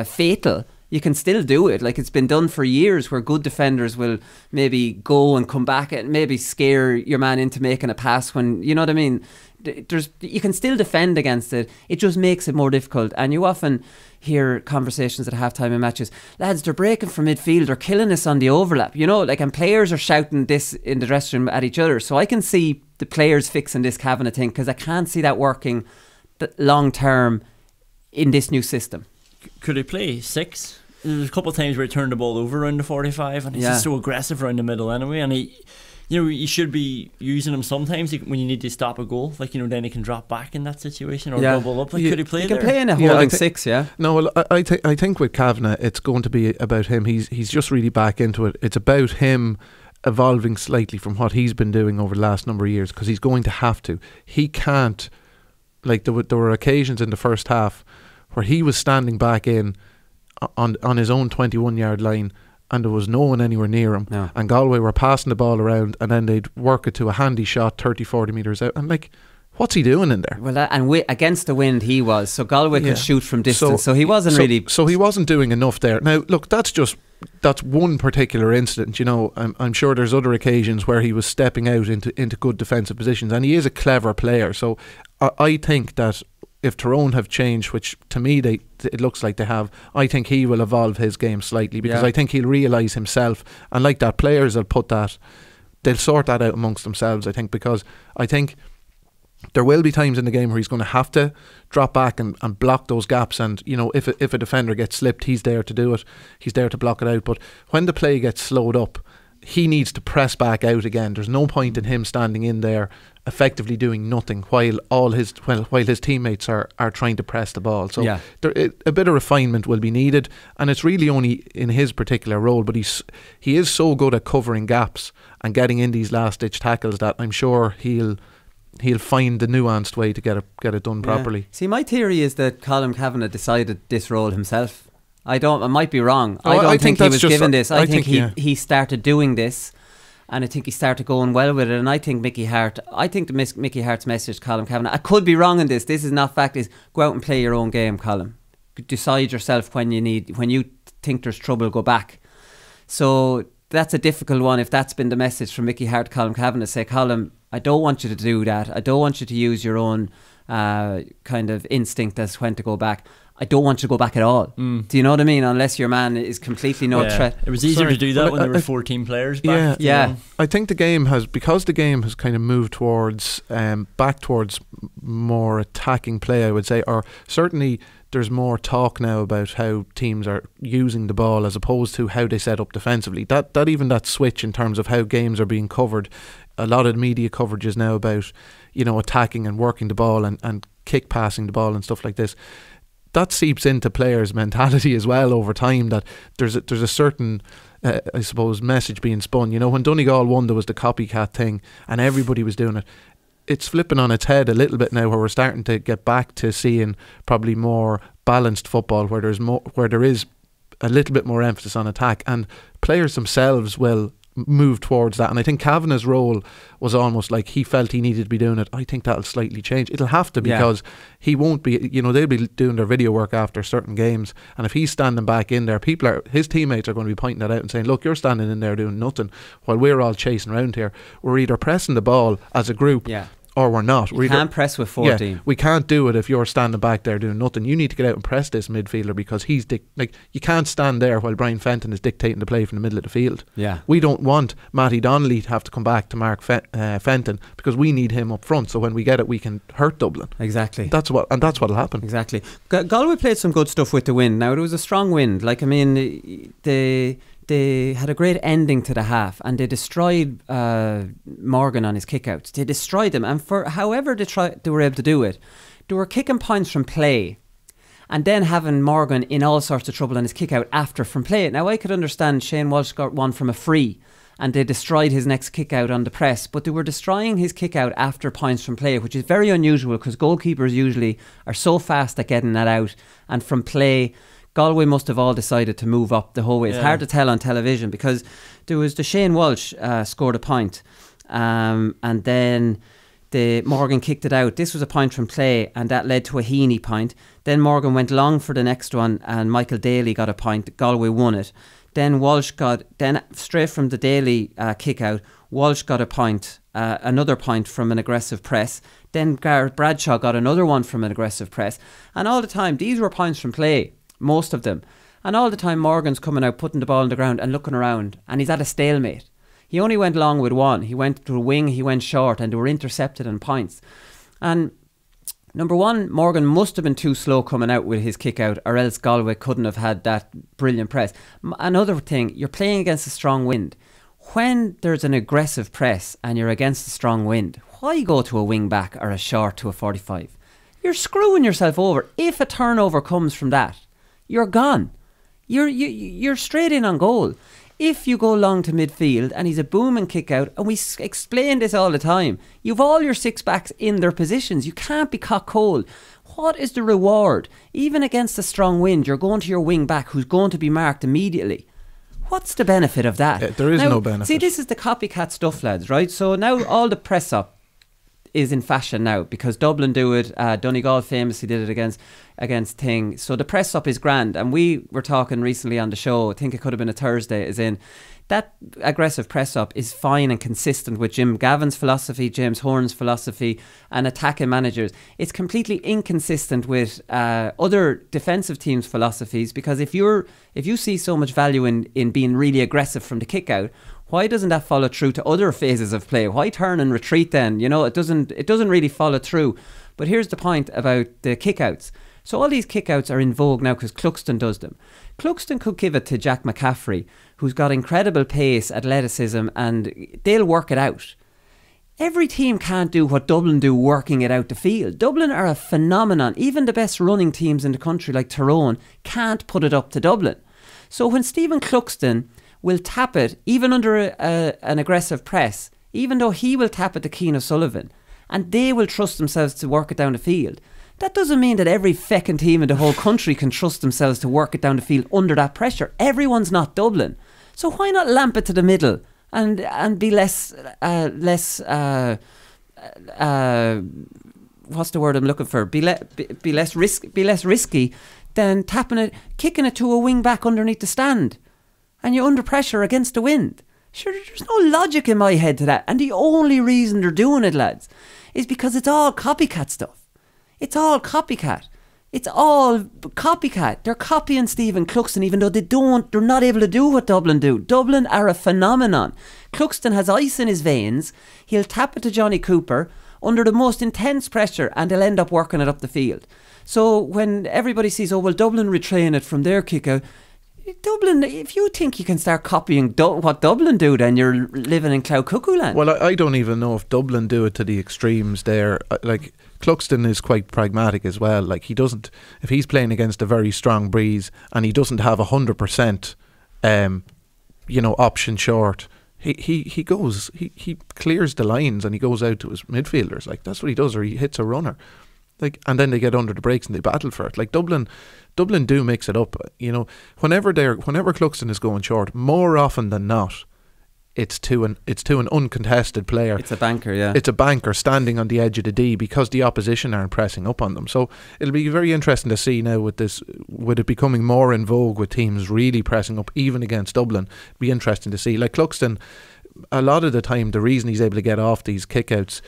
fatal. You can still do it. Like, it's been done for years, where good defenders will maybe go and come back and maybe scare your man into making a pass when, you know what I mean? You can still defend against it. It just makes it more difficult. And you often hear conversations at halftime in matches, lads, they're breaking from midfield, they're killing us on the overlap, and players are shouting this in the dressing room at each other. So I can see the players fixing this Kavanagh thing, because I can't see that working long term in this new system. Could he play 6? There's a couple of times where he turned the ball over around the 45, and he's just so aggressive around the middle anyway, and you should be using him sometimes when you need to stop a goal. Like, then he can drop back in that situation, or double up. Like, could he play there? He can play in a holding 6, No, well, I think with Kavanagh, it's going to be about him. He's just really back into it. It's about him evolving slightly from what he's been doing over the last number of years, because he's going to have to. He can't, like, there were occasions in the first half where he was standing back in on his own 21-yard line, and there was no one anywhere near him, and Galway were passing the ball around, and then they'd work it to a handy shot 30-40 metres out, and like, what's he doing in there? Well, against the wind he was, so Galway could shoot from distance, so he wasn't really... So he wasn't doing enough there. Now look, that's one particular incident. I'm sure there's other occasions where he was stepping out into good defensive positions, and he is a clever player. So I think that if Tyrone have changed, which to me it looks like they have, I think he will evolve his game slightly, because I think he'll realise himself, and like that, players they'll sort that out amongst themselves, I think, because I think there will be times in the game where he's going to have to drop back and block those gaps, and if a defender gets slipped, he's there to do it, he's there to block it out. But when the play gets slowed up, he needs to press back out again. There's no point in him standing in there effectively doing nothing while his teammates are trying to press the ball. So a bit of refinement will be needed, and it's really only in his particular role, but he is so good at covering gaps and getting in these last ditch tackles that I'm sure he'll find the nuanced way to get it done properly. See, my theory is that Colm Kavanagh decided this role himself. I might be wrong. I don't think he was given this. I think he started doing this, and I think he started going well with it. And I think Mickey Hart, Mickey Hart's message to Colm Kavanagh, I could be wrong in this. This is not fact. Is go out and play your own game, Colm. Decide yourself when you think there's trouble, go back. So that's a difficult one. If that's been the message from Mickey Hart, Colm Kavanagh, say, Colm, I don't want you to do that. I don't want you to use your own kind of instinct as when to go back. I don't want you to go back at all. Do you know what I mean? Unless your man is completely no threat. It was easier to do that when there were 14 players back. Yeah. I think the game has kind of moved towards back towards more attacking play, I would say, or certainly there's more talk now about how teams are using the ball as opposed to how they set up defensively. That switch in terms of how games are being covered, a lot of the media coverage is now about attacking and working the ball and kick passing the ball and stuff like this. that seeps into players' mentality as well over time, that there's a certain I suppose message being spun. You know, when Donegal won, there was the copycat thing and everybody was doing it. It's flipping on its head a little bit now, where we're starting to get back to seeing probably more balanced football, where there is a little bit more emphasis on attack, and players themselves will move towards that. And I think Kavanagh's role was almost like he felt he needed to be doing it. I think that'll slightly change. It'll have to, because he won't be, you know, they'll be doing their video work after certain games, and if he's standing back in there, his teammates are going to be pointing that out and saying, look, you're standing in there doing nothing while we're all chasing around here. We're either pressing the ball as a group, or we're not. You can't press with 14. Yeah, we can't do it if you're standing back there doing nothing. You need to get out and press this midfielder, because he's you can't stand there while Brian Fenton is dictating the play from the middle of the field. Yeah, we don't want Matty Donnelly to have to come back to mark Fenton, because we need him up front. So when we get it, we can hurt Dublin. Exactly. That's what'll happen. Exactly. Galway played some good stuff with the wind. Now, it was a strong wind. Like, I mean, they had a great ending to the half, and they destroyed Morgan on his kickouts. They destroyed him, and for however they were able to do it, they were kicking points from play, and then having Morgan in all sorts of trouble on his kickout after from play. Now, I could understand Shane Walsh got one from a free, and they destroyed his next kickout on the press, but they were destroying his kickout after points from play, which is very unusual, because goalkeepers usually are so fast at getting that out, and from play, Galway must have all decided to move up the whole way. It's hard to tell on television, because there was the Shane Walsh scored a point, and then the Morgan kicked it out. This was a point from play, and that led to a Heaney point. Then Morgan went long for the next one, and Michael Daly got a point. Galway won it. Then straight from the Daly kick out, Walsh got a point, another point from an aggressive press. Then Gareth Bradshaw got another one from an aggressive press. And all the time, these were points from play, most of them. And all the time, Morgan's coming out, putting the ball on the ground and looking around, and he's at a stalemate. He only went long with one. He went to a wing, he went short, and they were intercepted in points. And number one, Morgan must have been too slow coming out with his kick out, or else Galway couldn't have had that brilliant press. Another thing, you're playing against a strong wind. When there's an aggressive press and you're against a strong wind, why go to a wing back or a short to a 45? You're screwing yourself over. If a turnover comes from that, you're gone. You're straight in on goal. If you go long to midfield and he's a booming kick out, and we explain this all the time, you've all your six backs in their positions. You can't be caught cold. What is the reward? Even against a strong wind, you're going to your wing back who's going to be marked immediately. What's the benefit of that? There is no benefit. See, this is the copycat stuff, lads, right? So now all the press up is in fashion now, because Dublin do it. Donegal famously did it against Thing. So the press up is grand, and we were talking recently on the show, I think it could have been a Thursday, is in that aggressive press up is fine and consistent with Jim Gavin's philosophy, James Horne's philosophy, and attacking managers. It's completely inconsistent with other defensive teams' philosophies, because if you see so much value in being really aggressive from the kick out, why doesn't that follow through to other phases of play? Why turn and retreat then? You know, it doesn't really follow through. But here's the point about the kickouts. So all these kickouts are in vogue now because Cluxton does them. Cluxton could give it to Jack McCaffrey, who's got incredible pace, athleticism, and they'll work it out. Every team can't do what Dublin do, working it out the field. Dublin are a phenomenon. Even the best running teams in the country, like Tyrone, can't put it up to Dublin. So when Stephen Cluxton will tap it, even under an aggressive press, even though he will tap it to Cian O'Sullivan, and they will trust themselves to work it down the field, that doesn't mean that every feckin' team in the whole country can trust themselves to work it down the field under that pressure. Everyone's not Dublin. So why not lamp it to the middle and be less what's the word I'm looking for? Be less risky than tapping it, kicking it to a wing back underneath the stand, and you're under pressure against the wind. Sure, there's no logic in my head to that. And the only reason they're doing it, lads, is because it's all copycat stuff. It's all copycat. It's all copycat. They're copying Stephen Cluxton, even though they're not able to do what Dublin do. Dublin are a phenomenon. Cluxton has ice in his veins. He'll tap it to Johnny Cooper under the most intense pressure, and they'll end up working it up the field. So when everybody sees, oh, well, Dublin retrain it from their kick out, Dublin, if you think you can start copying what Dublin do, then you're living in cloud cuckoo land. Well, I don't even know if Dublin do it to the extremes there. Like, Cluxton is quite pragmatic as well. Like, he doesn't, if he's playing against a very strong breeze and he doesn't have 100%, option short, he goes, he clears the lines and he goes out to his midfielders. Like, that's what he does, or he hits a runner. Like, and then they get under the brakes and they battle for it. Like, Dublin do mix it up. Whenever Cluxton is going short, more often than not, it's to an uncontested player. It's a banker, yeah. It's a banker standing on the edge of the D because the opposition aren't pressing up on them. So it'll be very interesting to see now with it becoming more in vogue with teams really pressing up even against Dublin. It'll be interesting to see. Like, Cluxton, a lot of the time, the reason he's able to get off these kickouts,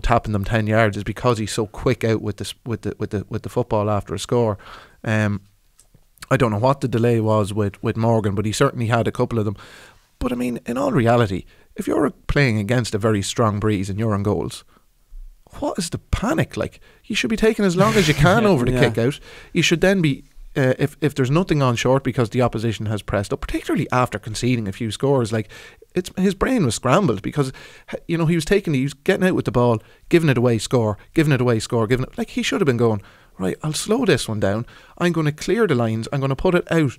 tapping them 10 yards, is because he's so quick out with the football after a score. I don't know what the delay was with Morgan, but he certainly had a couple of them. But I mean, in all reality, if you're playing against a very strong breeze and you're on goals, what is the panic? Like, you should be taking as long as you can over the kick out. You should then be, if there's nothing on short because the opposition has pressed up, particularly after conceding a few scores, like, his brain was scrambled because, he was getting out with the ball, giving it away, score, like, he should have been going, right, I'll slow this one down, I'm going to clear the lines, I'm going to put it out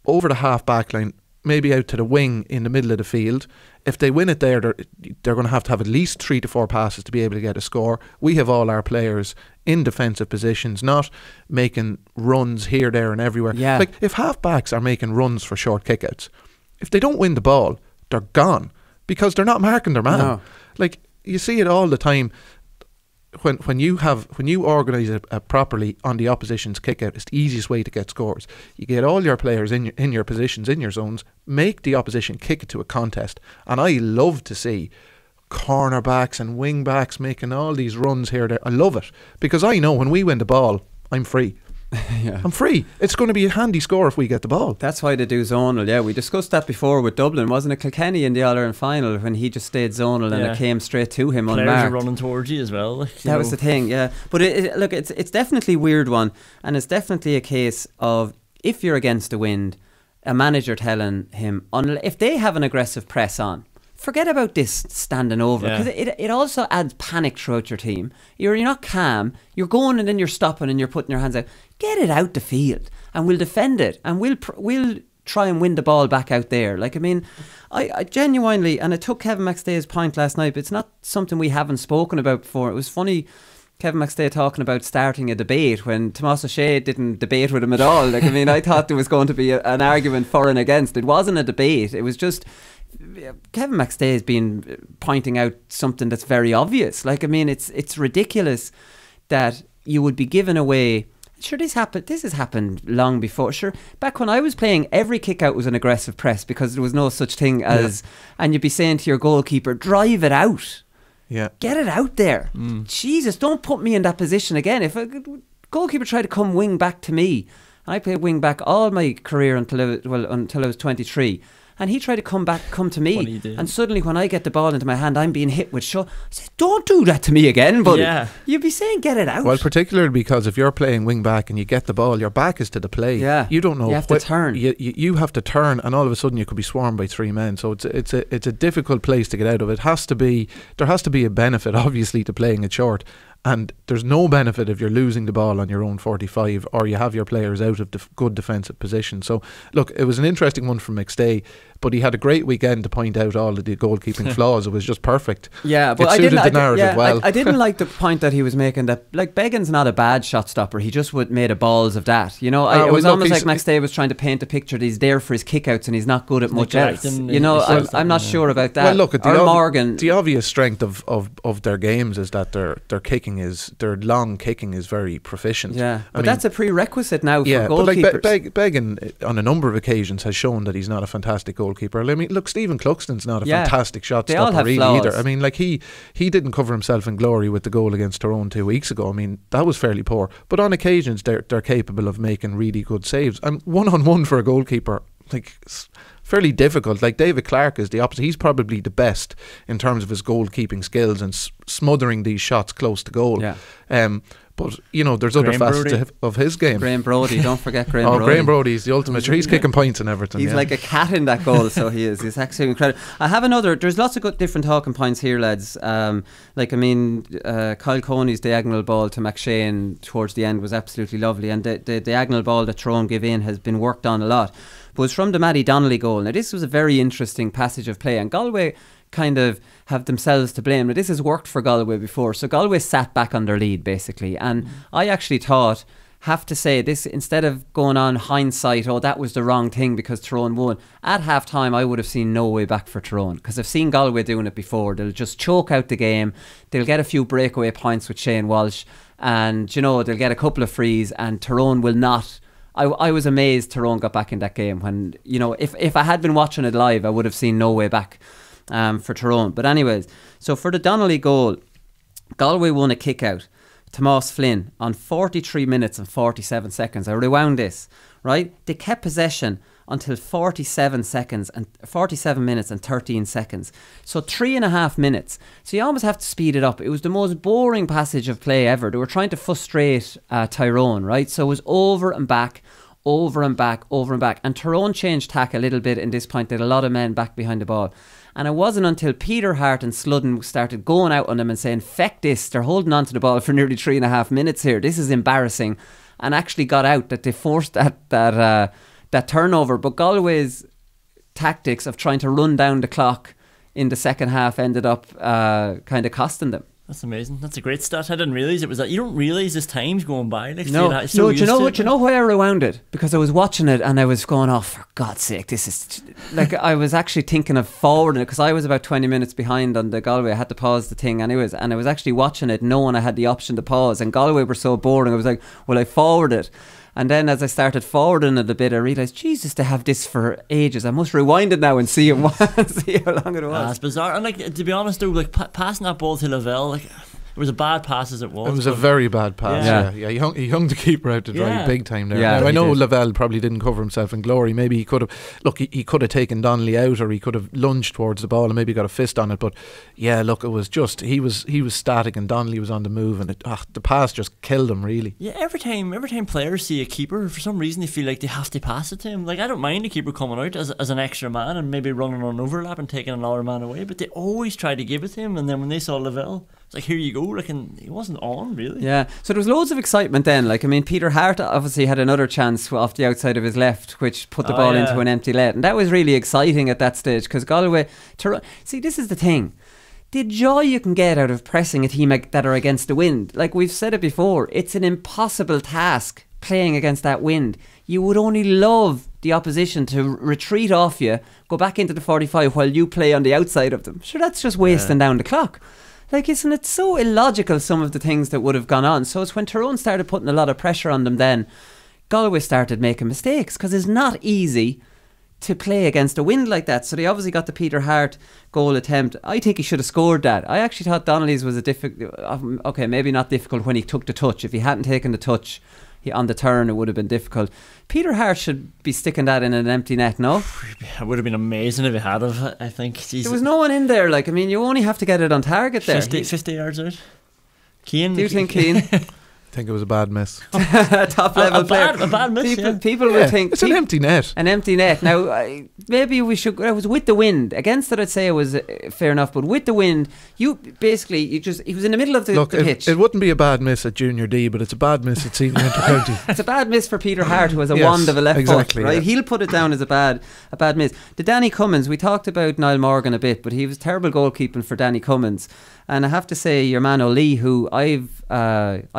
over the half back line, maybe out to the wing in the middle of the field. If they win it there, they're going to have at least 3 to 4 passes to be able to get a score. We have all our players in defensive positions, not making runs here, there and everywhere. Yeah. Like, if half-backs are making runs for short kickouts, if they don't win the ball, they're gone because they're not marking their man. No. Like, you see it all the time. When you organise it properly on the opposition's kick out, it's the easiest way to get scores. You get all your players in your positions, in your zones, make the opposition kick it to a contest. And I love to see cornerbacks and wing backs making all these runs here, there. I love it because I know when we win the ball, I'm free. Yeah. I'm free. It's going to be a handy score if we get the ball. That's why they do zonal. Yeah, we discussed that before with Dublin. Wasn't it Kilkenny in the All-Ireland final when he just stayed zonal and it came straight to him players unmarked? Are running towards you as well. Like, that was the thing, yeah. But look, it's definitely a weird one, and it's definitely a case of, if you're against the wind, a manager telling him, if they have an aggressive press on, forget about this standing over, because it also adds panic throughout your team. You're not calm, you're going and then you're stopping and you're putting your hands out. Get it out the field and we'll defend it and we'll try and win the ball back out there. Like, I mean, I genuinely, and I took Kevin McStay's point last night, but it's not something we haven't spoken about before. It was funny, Kevin McStay talking about starting a debate when Tomás O'Shea didn't debate with him at all. Like, I mean, I thought there was going to be an argument for and against. It wasn't a debate. It was just Kevin McStay has been pointing out something that's very obvious. Like, I mean, it's ridiculous that you would be giving away. Sure, this has happened long before. Sure, back when I was playing, every kick out was an aggressive press because there was no such thing as, and you'd be saying to your goalkeeper, drive it out. Yeah. Get it out there. Jesus, don't put me in that position again. If a goalkeeper tried to come wing back to me, I played wing back all my career until I was 23. And he tried to come to me, and suddenly when I get the ball into my hand, I'm being hit with shot. I said, don't do that to me again, buddy. Yeah. You'd be saying, get it out. Well, particularly because if you're playing wing back and you get the ball, your back is to the play. Yeah. You don't know. You have to turn. You have to turn, and all of a sudden you could be swarmed by 3 men. So it's a difficult place to get out of. There has to be a benefit, obviously, to playing it short. And there's no benefit if you're losing the ball on your own 45 or you have your players out of good defensive position. So, look, it was an interesting one from McStay, but he had a great weekend to point out all of the goalkeeping flaws. It was just perfect. Yeah, but it suited the narrative well. I didn't like the point that he was making that, like, Beggin's not a bad shot stopper. He just made a balls of that. You know, it was almost like McStay was trying to paint a picture that he's there for his kickouts and he's not good at much else. You know, I'm not sure about that. Well, look, Morgan. The obvious strength of their games is that their long kicking is very proficient. Yeah, but that's a prerequisite now for goalkeepers. But like Begin on a number of occasions has shown that he's not a fantastic goalkeeper. I mean, look, Stephen Cluxton's not a fantastic shot stopper really either. I mean, like he didn't cover himself in glory with the goal against Tyrone 2 weeks ago. I mean, that was fairly poor. But on occasions they're capable of making really good saves. And 1-on-1 for a goalkeeper, like, fairly difficult. Like, David Clarke is the opposite. He's probably the best in terms of his goalkeeping skills and smothering these shots close to goal. But, you know, there's other facets of his game. Graham Brody, don't forget Graham Brody. Graham Brody's the ultimate. He's kicking points in Everton. He's like a cat in that goal, so he is. He's actually incredible. I have another. There's lots of good different talking points here, lads. Kyle Coney's diagonal ball to McShane towards the end was absolutely lovely, and the diagonal ball that Tyrone gave in has been worked on a lot. But it's from the Matty Donnelly goal. Now, this was a very interesting passage of play, and Galway kind of have themselves to blame. Now, this has worked for Galway before, so Galway sat back on their lead basically, and I actually thought, have to say this, instead of going on hindsight, oh, that was the wrong thing because Tyrone won, at half time I would have seen no way back for Tyrone, because I've seen Galway doing it before. They'll just choke out the game, they'll get a few breakaway points with Shane Walsh, and you know, they'll get a couple of frees, and Tyrone will not. I was amazed Tyrone got back in that game, when, you know, if I had been watching it live I would have seen no way back for Tyrone. But anyways, so for the Donnelly goal, Galway won a kick out, Tomás Flynn, on 43 minutes and 47 seconds. I rewound this, right? They kept possession until 47 minutes and 13 seconds. So 3.5 minutes. So you almost have to speed it up. It was the most boring passage of play ever. They were trying to frustrate Tyrone, right? So it was over and back. And Tyrone changed tack a little bit in this point. They had a lot of men back behind the ball. And it wasn't until Peter Hart and Sludden started going out on them and saying, feck this, they're holding on to the ball for nearly 3.5 minutes here, this is embarrassing, and actually got out, that they forced that turnover. But Galway's tactics of trying to run down the clock in the second half ended up kind of costing them. That's amazing. That's a great stat. I didn't realise it was that. You don't realise this time's going by. Like, no, do you know why I rewound it? Because I was watching it and I was going, oh, for God's sake, this is... Like, I was actually thinking of forwarding it, because I was about 20 minutes behind on the Galway. I had to pause the thing anyways, and I was actually watching it knowing I had the option to pause, and Galway were so boring. I was like, well, I forward it. And then as I started forwarding it a bit, I realised, Jesus, they have this for ages. I must rewind it now and see see how long it was. That's bizarre. And like, to be honest though, like passing that ball to Lavelle, like, it was a bad pass as it was. It was a very bad pass. Yeah. He hung the keeper out to dry big time there. Yeah, now, I know Lavelle probably didn't cover himself in glory. Maybe he could have. Look, he could have taken Donnelly out, or he could have lunged towards the ball and maybe got a fist on it. But yeah, look, it was just he was static and Donnelly was on the move, and the pass just killed him really. Yeah, every time players see a keeper, for some reason they feel like they have to pass it to him. Like, I don't mind the keeper coming out as an extra man and maybe running on overlap and taking another man away, but they always try to give it to him. And then when they saw Lavelle, it's like, here you go. Like, and he wasn't on really. Yeah, so there was loads of excitement then. Like, I mean, Peter Hart obviously had another chance off the outside of his left, which put the ball into an empty net, and that was really exciting at that stage, because Galway... See, this is the thing. The joy you can get out of pressing a team that are against the wind. Like we've said it before, it's an impossible task playing against that wind. You would only love the opposition to retreat off you, go back into the 45 while you play on the outside of them. Sure, that's just wasting down the clock. Like, isn't it so illogical, some of the things that would have gone on? So it's when Tyrone started putting a lot of pressure on them, then Galway started making mistakes, because it's not easy to play against a wind like that. So they obviously got the Peter Hart goal attempt. I think he should have scored that. I actually thought Donnelly's was a difficult... Okay, maybe not difficult when he took the touch. If he hadn't taken the touch on the turn, it would have been difficult. Peter Hart should be sticking that in an empty net, no? It would have been amazing if he had it, I think. Jeez. There was no one in there. Like, I mean, you only have to get it on target there. 50 yards out. Cian? Do you think, Cian? I think it was a bad miss. Top level player. A bad miss. People will think it's an empty net. An empty net. Now, maybe we should. I was with the wind. Against it, I'd say it was fair enough. But with the wind, he was in the middle of the pitch. It wouldn't be a bad miss at Junior D, but it's a bad miss at Senior Inter-County. It's a bad miss for Peter Hart, who has a wand of a left foot. Right, yeah. He'll put it down as a bad miss. The Danny Cummins. We talked about Niall Morgan a bit, but he was terrible goalkeeping for Danny Cummins. And I have to say, your man O'Lee, who I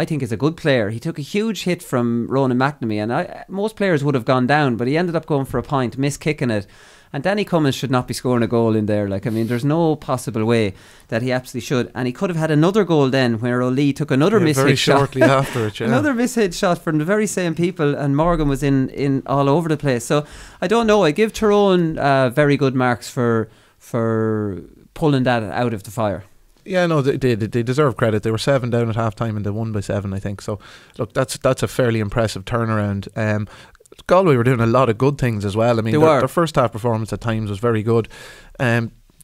think is a good player, he took a huge hit from Ronan McNamee, and most players would have gone down, but he ended up going for a point, miss-kicking it. And Danny Cummins should not be scoring a goal in there. Like, I mean, there's no possible way that he absolutely should. And he could have had another goal then, where O'Lee took another mishit shot. Very shortly after it, yeah. Another mishit shot from the very same people, and Morgan was in all over the place. So I don't know. I give Tyrone very good marks for pulling that out of the fire. Yeah, no, they deserve credit. They were 7 down at half time and they won by 7, I think. So, look, that's a fairly impressive turnaround. Galway were doing a lot of good things as well. I mean, their first half performance at times was very good.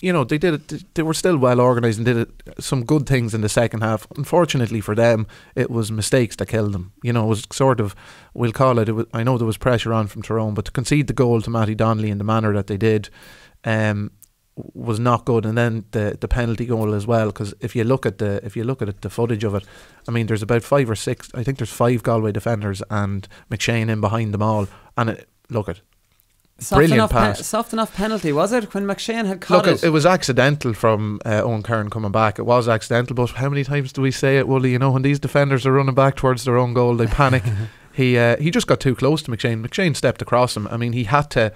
you know, they did it. They were still well organised and did some good things in the second half. Unfortunately for them, it was mistakes that killed them. You know, it was sort of, we'll call it. I know there was pressure on from Tyrone, but to concede the goal to Matty Donnelly in the manner that they did, was not good. And then the penalty goal as well. Because if you look at the footage of it, I mean, there's about 5 or 6. I think there's 5 Galway defenders and McShane in behind them all. And brilliant pass. Soft enough penalty, was it, when McShane had caught it? It was accidental from Owen Kern coming back. It was accidental, but how many times do we say it, Wooly? You know, when these defenders are running back towards their own goal, they panic. He just got too close to McShane. McShane stepped across him. I mean, he had to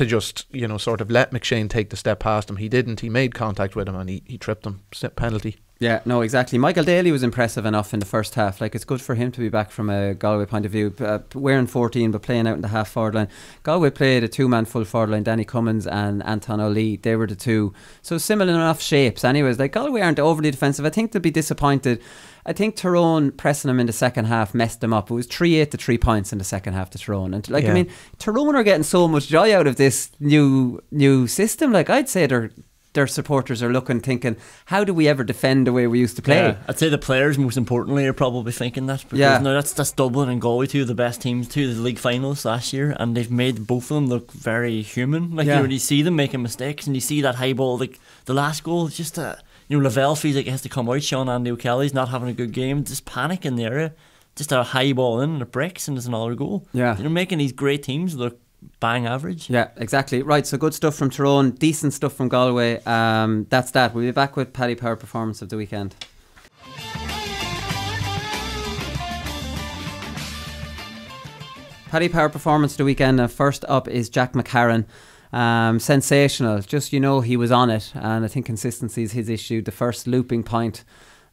just, you know, sort of let McShane take the step past him. He didn't. He made contact with him and he tripped him. Penalty. Yeah, no, exactly. Michael Daly was impressive enough in the first half. Like, it's good for him to be back from a Galway point of view. Wearing 14 but playing out in the half forward line. Galway played a 2-man full forward line, Danny Cummins and Anton O'Lee. They were the two. So similar enough shapes anyways. Like, Galway aren't overly defensive. I think they'll be disappointed. I think Tyrone pressing them in the second half messed them up. It was 3-8 to 3 points in the second half to Tyrone. And I mean, Tyrone are getting so much joy out of this new system. Like, I'd say their supporters are thinking, how do we ever defend the way we used to play? Yeah, I'd say the players, most importantly, are probably thinking that. Because no, that's Dublin and Galway, two of the best teams, two of the league finalists last year, and they've made both of them look very human. Like, you see them making mistakes, and you see that high ball, like the last goal, it's just Lavelle feels like it has to come out. Sean Andy O'Kelly's not having a good game, just panic in the area, just a high ball in and it breaks and there's another goal. Yeah, making these great teams look bang average. Yeah, exactly. Right, so good stuff from Tyrone, decent stuff from Galway. That's that. We'll be back with Paddy Power performance of the weekend. Paddy Power performance of the weekend. First up is Jack McCarran. Sensational. Just, he was on it, and I think consistency is his issue. The first looping point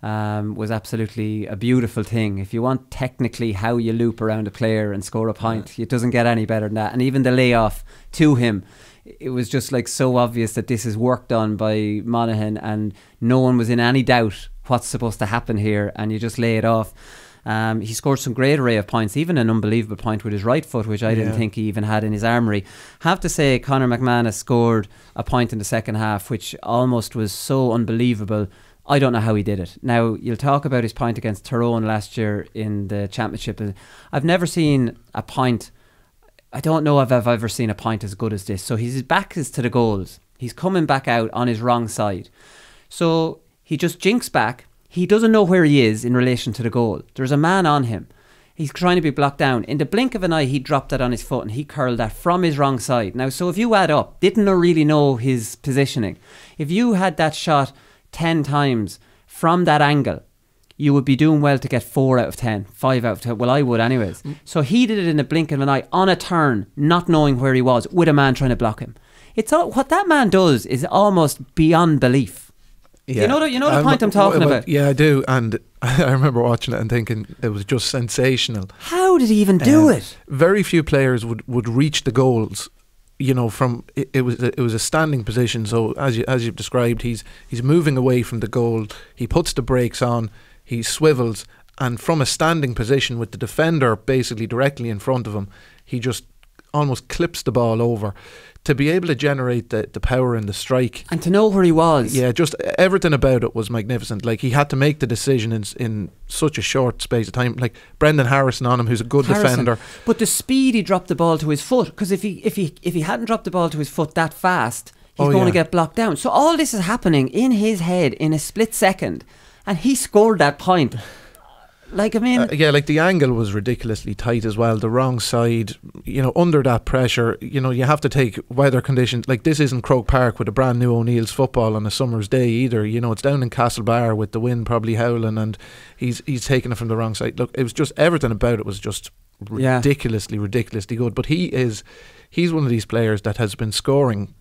was absolutely a beautiful thing. If you want technically how you loop around a player and score a point, it doesn't get any better than that. And even the layoff to him, it was just like so obvious that this is work done by Monaghan, and no one was in any doubt what's supposed to happen here, and you just lay it off. He scored some great array of points, even an unbelievable point with his right foot, which I didn't think he even had in his armoury. Have to say, Conor McManus scored a point in the second half, which almost was so unbelievable. I don't know how he did it. Now, you'll talk about his point against Tyrone last year in the championship. I've never seen a point. I don't know if I've ever seen a point as good as this. So his back is to the goals. He's coming back out on his wrong side. So he just jinks back. He doesn't know where he is in relation to the goal. There's a man on him. He's trying to be blocked down. In the blink of an eye, he dropped that on his foot and he curled that from his wrong side. Now, so if you add up, didn't really know his positioning. If you had that shot 10 times from that angle, you would be doing well to get 4 out of 10, 5 out of 10. Well, I would anyways. So he did it in the blink of an eye, on a turn, not knowing where he was, with a man trying to block him. It's all, what that man does is almost beyond belief. Yeah. You know the point I'm talking about? Yeah, I do. And I remember watching it and thinking it was just sensational. How did he even do it? Very few players would reach the goals. From it was a standing position. So as you've described, he's moving away from the goal. He puts the brakes on. He swivels, and from a standing position with the defender basically directly in front of him, he just almost clips the ball over. To be able to generate the power in the strike, and to know where he was, just everything about it was magnificent. Like, he had to make the decision in such a short space of time. Like Brendan Harrison on him, who's a good defender, but the speed he dropped the ball to his foot, because if he hadn't dropped the ball to his foot that fast, he's going to get blocked down. So all this is happening in his head in a split second, and he scored that point. Like, I mean, like the angle was ridiculously tight as well. The wrong side, under that pressure, you have to take weather conditions. Like, this isn't Croke Park with a brand new O'Neill's football on a summer's day either. It's down in Castlebar with the wind probably howling, and he's taking it from the wrong side. Look, it was just, everything about it was just ridiculously good. But he's one of these players that has been scoring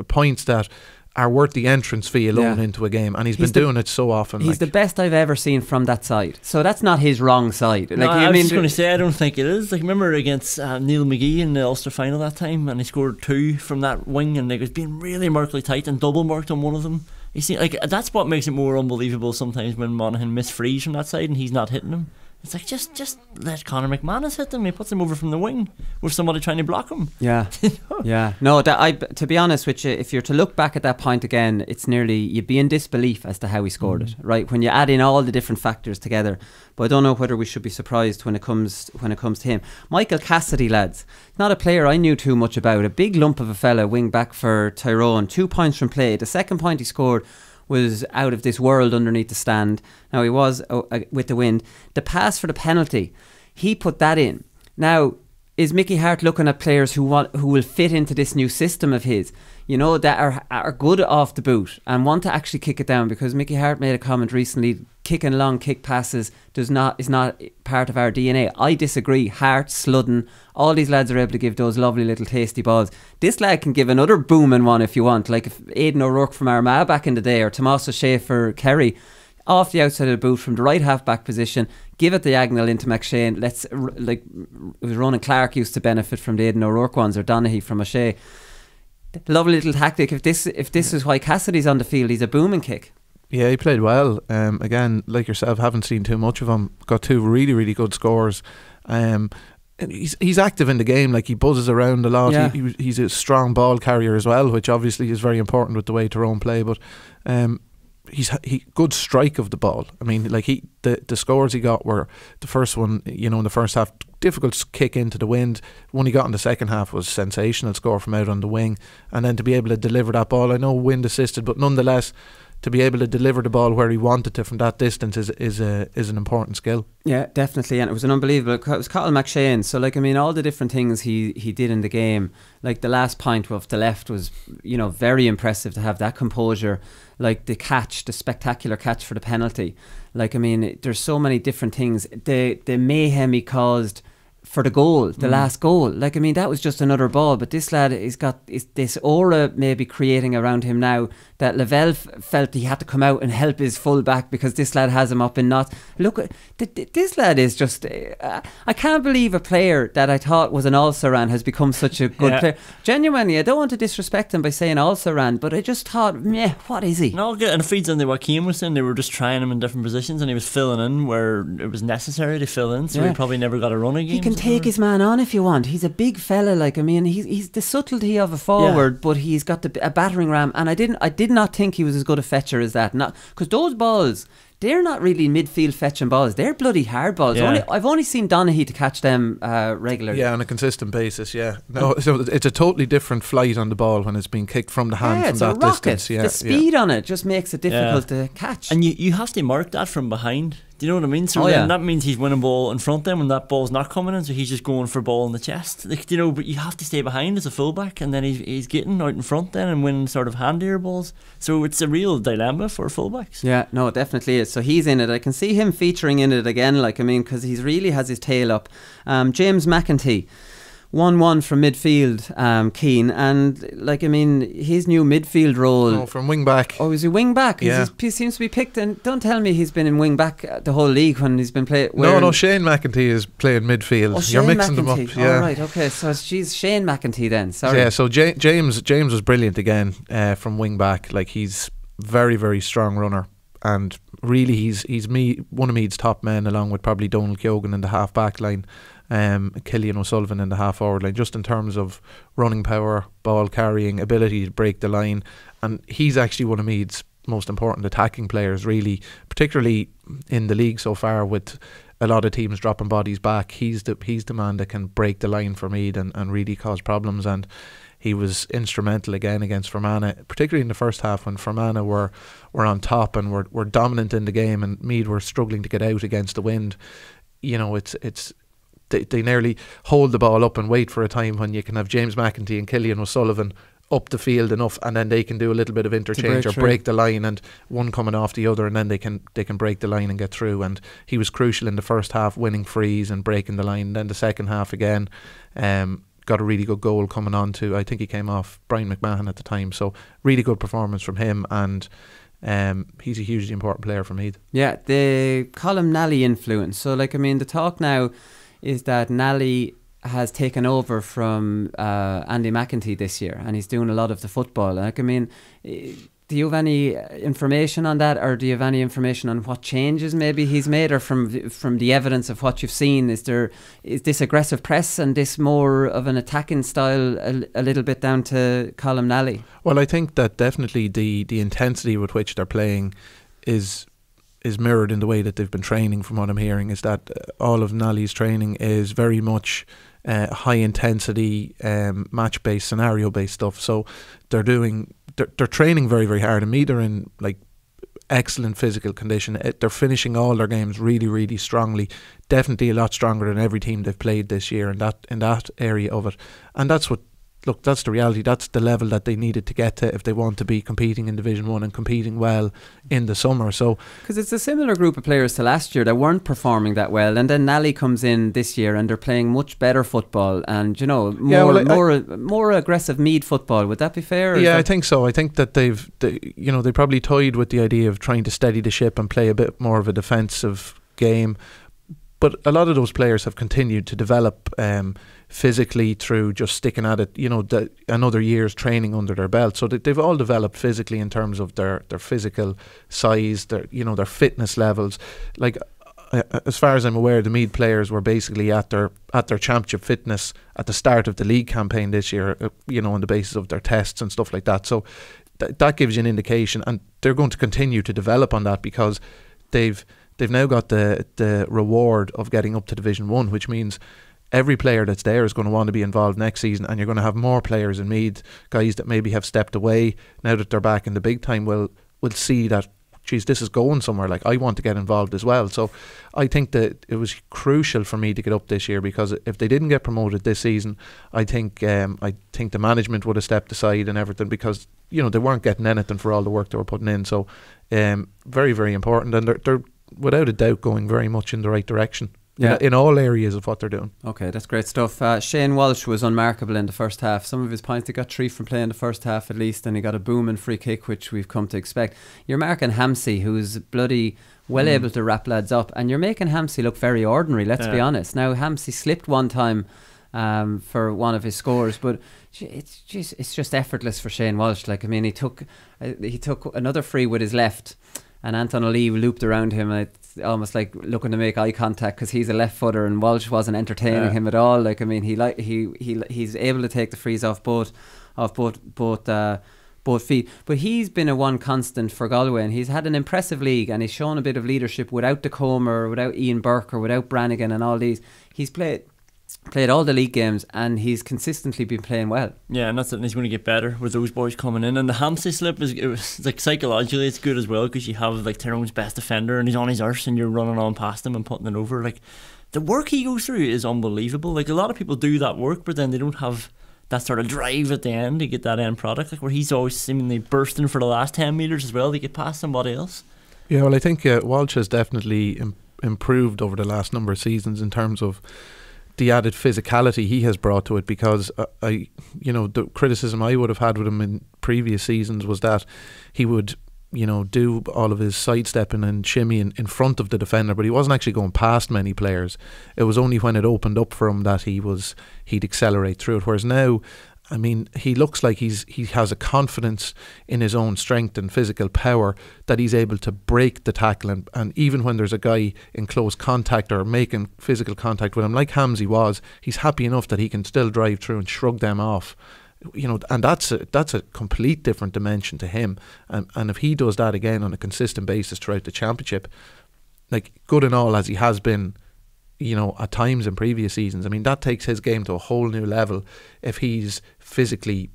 points that are worth the entrance fee alone into a game, and he's been doing it so often. He's the best I've ever seen from that side, so that's not his wrong side. No, I was just going to say, I don't think it is. Like, remember against Neil McGee in the Ulster final that time, and he scored 2 from that wing, and it was being really markedly tight and double marked on one of them. You see, like, that's what makes it more unbelievable sometimes when Monaghan miss frees from that side and he's not hitting them. It's like just let Conor McManus hit them. He puts him over from the wing with somebody trying to block him. Yeah, yeah. No, to be honest with you, if you're to look back at that point again, it's nearly you'd be in disbelief as to how he scored it. Right, when you add in all the different factors together. But I don't know whether we should be surprised when it comes to him. Michael Cassidy, lads, not a player I knew too much about. A big lump of a fella, wing back for Tyrone. 2 points from play. The second point he scored was out of this world underneath the stand. Now he was with the wind. The pass for the penalty, he put that in. Now, is Mickey Hart looking at players who will fit into this new system of his, you know, that are good off the boot and want to actually kick it down? Because Mickey Hart made a comment recently, kicking long kick passes is not part of our DNA. I disagree. Hart, Sludden, all these lads are able to give those lovely little tasty balls. This lad can give another booming one if you want, like if Aidan O'Rourke from Armagh back in the day, or Tomás O'Shea for Kerry, off the outside of the boot from the right half back position, give it diagonal into McShane. Like it was Ronan Clark used to benefit from the Aidan O'Rourke ones, or Donaghy from O'Shea. Lovely little tactic. If this is why Cassidy's on the field, he's a booming kick. Yeah, he played well. Again, like yourself, haven't seen too much of him. Got 2 really, really good scores. And he's active in the game. Like, he buzzes around a lot. Yeah. He's a strong ball carrier as well, which obviously is very important with the way Tyrone play. But he's good strike of the ball. I mean, like the scores he got were the first one, you know, in the first half, difficult kick into the wind. One he got in the second half was sensational score from out on the wing, and then to be able to deliver that ball, I know wind assisted, but nonetheless, to be able to deliver the ball where he wanted to from that distance is an important skill. Yeah, definitely, and it was an unbelievable. It was Cathal McShane. So, like, I mean, all the different things he did in the game, like the last point off the left was, you know, very impressive to have that composure. Like the catch, the spectacular catch for the penalty. Like, I mean, there's so many different things. The mayhem he caused for the goal, the last goal. Like, I mean, that was just another ball, but this lad has got this aura maybe creating around him now that Lavelle felt he had to come out and help his full back because this lad has him up in knots. Look, this lad is just I can't believe a player that I thought was an all-Saran has become such a good player. Genuinely, I don't want to disrespect him by saying all-Saran, but I just thought, meh, what is he? No, and it feeds into what Cian was saying. They were just trying him in different positions and he was filling in where it was necessary to fill in, so he probably never got a run again. He can take his man on if you want. He's a big fella. Like, I mean, he's the subtlety of a forward, but he's got a battering ram, and I did not think he was as good a fetcher as that. Not because those balls, they're not really midfield fetching balls. They're bloody hard balls. I've only seen Donaghy to catch them regularly. Yeah, on a consistent basis. Yeah, no, so it's a totally different flight on the ball when it's being kicked from the hand from that distance. Yeah, the speed on it just makes it difficult to catch. And you have to mark that from behind. Do you know what I mean? So then that means he's winning ball in front of them when that ball's not coming in, so he's just going for ball in the chest. Like, you know, but you have to stay behind as a fullback, and then he's getting out in front then and winning sort of handier balls. So it's a real dilemma for fullbacks. Yeah, no, it definitely is. So he's in it. I can see him featuring in it again. Like, I mean, because he really has his tail up. James McEntee. 1-1 from midfield, Keane, and like, I mean, his new midfield role. Oh, from wing back. Oh, is he wing back? Yeah. He seems to be picked, and don't tell me he's been in wing back the whole league when he's been playing. No, Shane McEntee is playing midfield. Oh, You're mixing them up. Yeah. Oh, right, okay, so she's Shane McEntee then. Sorry. Yeah, so James was brilliant again from wing back. Like, he's very, very strong runner, and really he's one of Meade's top men, along with probably Donald Keoghan in the half back line. Killian O'Sullivan in the half forward line, just in terms of running power, ball carrying, ability to break the line. And he's actually one of Meade's most important attacking players, really, particularly in the league so far, with a lot of teams dropping bodies back. He's the man that can break the line for Meade and really cause problems. And he was instrumental again against Fermanagh, particularly in the first half when Fermanagh were on top and were dominant in the game, and Meade were struggling to get out against the wind. You know, they nearly hold the ball up and wait for a time when you can have James McEntee and Killian O'Sullivan up the field enough, and then they can do a little bit of interchange or break the line, and one coming off the other, and then they can break the line and get through. And he was crucial in the first half, winning frees and breaking the line. And then the second half again, got a really good goal coming on to, I think he came off Brian McMahon at the time. So really good performance from him, and he's a hugely important player for Meath. Yeah, the Colm Nally influence. So, like, I mean, the talk now is that Nally has taken over from Andy McEntee this year, and he's doing a lot of the football. Like, I mean, Do you have any information on that, or do you have any information on what changes maybe he's made, or from the evidence of what you've seen? Is this aggressive press and this more of an attacking style a little bit down to Colm Nally? Well, I think that definitely the intensity with which they're playing is mirrored in the way that they've been training. From what I'm hearing, is that all of Nally's training is very much high intensity, match based, scenario based stuff. So they're training very, very hard, and they're in like excellent physical condition. They're finishing all their games really, really strongly. Definitely a lot stronger than every team they've played this year in that area of it. And that's the reality. That's the level that they needed to get to if they want to be competing in Division 1 and competing well in the summer. So, because it's a similar group of players to last year that weren't performing that well, and then Nally comes in this year and they're playing much better football, and more aggressive Meath football. Would that be fair? Yeah, I think so. I think that they probably toyed with the idea of trying to steady the ship and play a bit more of a defensive game. But a lot of those players have continued to develop physically through just sticking at it, another year's training under their belt. So they've all developed physically in terms of their physical size, their fitness levels. Like, as far as I'm aware, the Meath players were basically at their championship fitness at the start of the league campaign this year, on the basis of their tests and stuff like that. So that gives you an indication, and they're going to continue to develop on that, because they've now got the reward of getting up to Division 1, which means every player that's there is going to want to be involved next season, and you're going to have more players in Meath, guys that maybe have stepped away now that they're back in the big time will see that, geez, this is going somewhere, like I want to get involved as well. So I think that it was crucial for me to get up this year, because if they didn't get promoted this season, I think the management would have stepped aside and everything, because they weren't getting anything for all the work they were putting in. So very, very important, and they're without a doubt going very much in the right direction. Yeah, in all areas of what they're doing. Okay, that's great stuff. Shane Walsh was unmarkable in the first half. Some of his points, he got 3 from playing the first half at least, and he got a booming free kick, which we've come to expect. You're marking Hampsey, who's bloody well able to wrap lads up, and you're making Hampsey look very ordinary, let's be honest. Now, Hampsey slipped one time for one of his scores, but it's just effortless for Shane Walsh. Like, I mean, he took another free with his left, and Anton O'Lee looped around him, and it's almost like looking to make eye contact, because he's a left footer and Walsh wasn't entertaining him at all. Like, I mean, he's able to take the frees off both feet. But he's been a one constant for Galway, and he's had an impressive league, and he's shown a bit of leadership without the Comer, without Ian Burke, or without Brannigan and all these. He's played all the league games, and he's consistently been playing well. Yeah, and that's it. And he's going to get better with those boys coming in. And the Hampsey slip it's like psychologically it's good as well, because you have like Tyrone's best defender and he's on his arse and you're running on past him and putting it over. Like, the work he goes through is unbelievable. Like, a lot of people do that work, but then they don't have that sort of drive at the end to get that end product. Like, where he's always seemingly bursting for the last 10 metres as well to get past somebody else. Yeah, well, I think Walsh has definitely improved over the last number of seasons in terms of the added physicality he has brought to it, because the criticism I would have had with him in previous seasons was that he would do all of his sidestepping and shimmy in front of the defender, but he wasn't actually going past many players. It was only when it opened up for him that he'd accelerate through it, whereas now, I mean, he looks like he has a confidence in his own strength and physical power that he's able to break the tackle, and even when there's a guy in close contact or making physical contact with him, like Hampsey was, he's happy enough that he can still drive through and shrug them off. And that's a complete different dimension to him. And if he does that again on a consistent basis throughout the championship, like, good and all as he has been, at times in previous seasons, I mean, that takes his game to a whole new level if he's physically,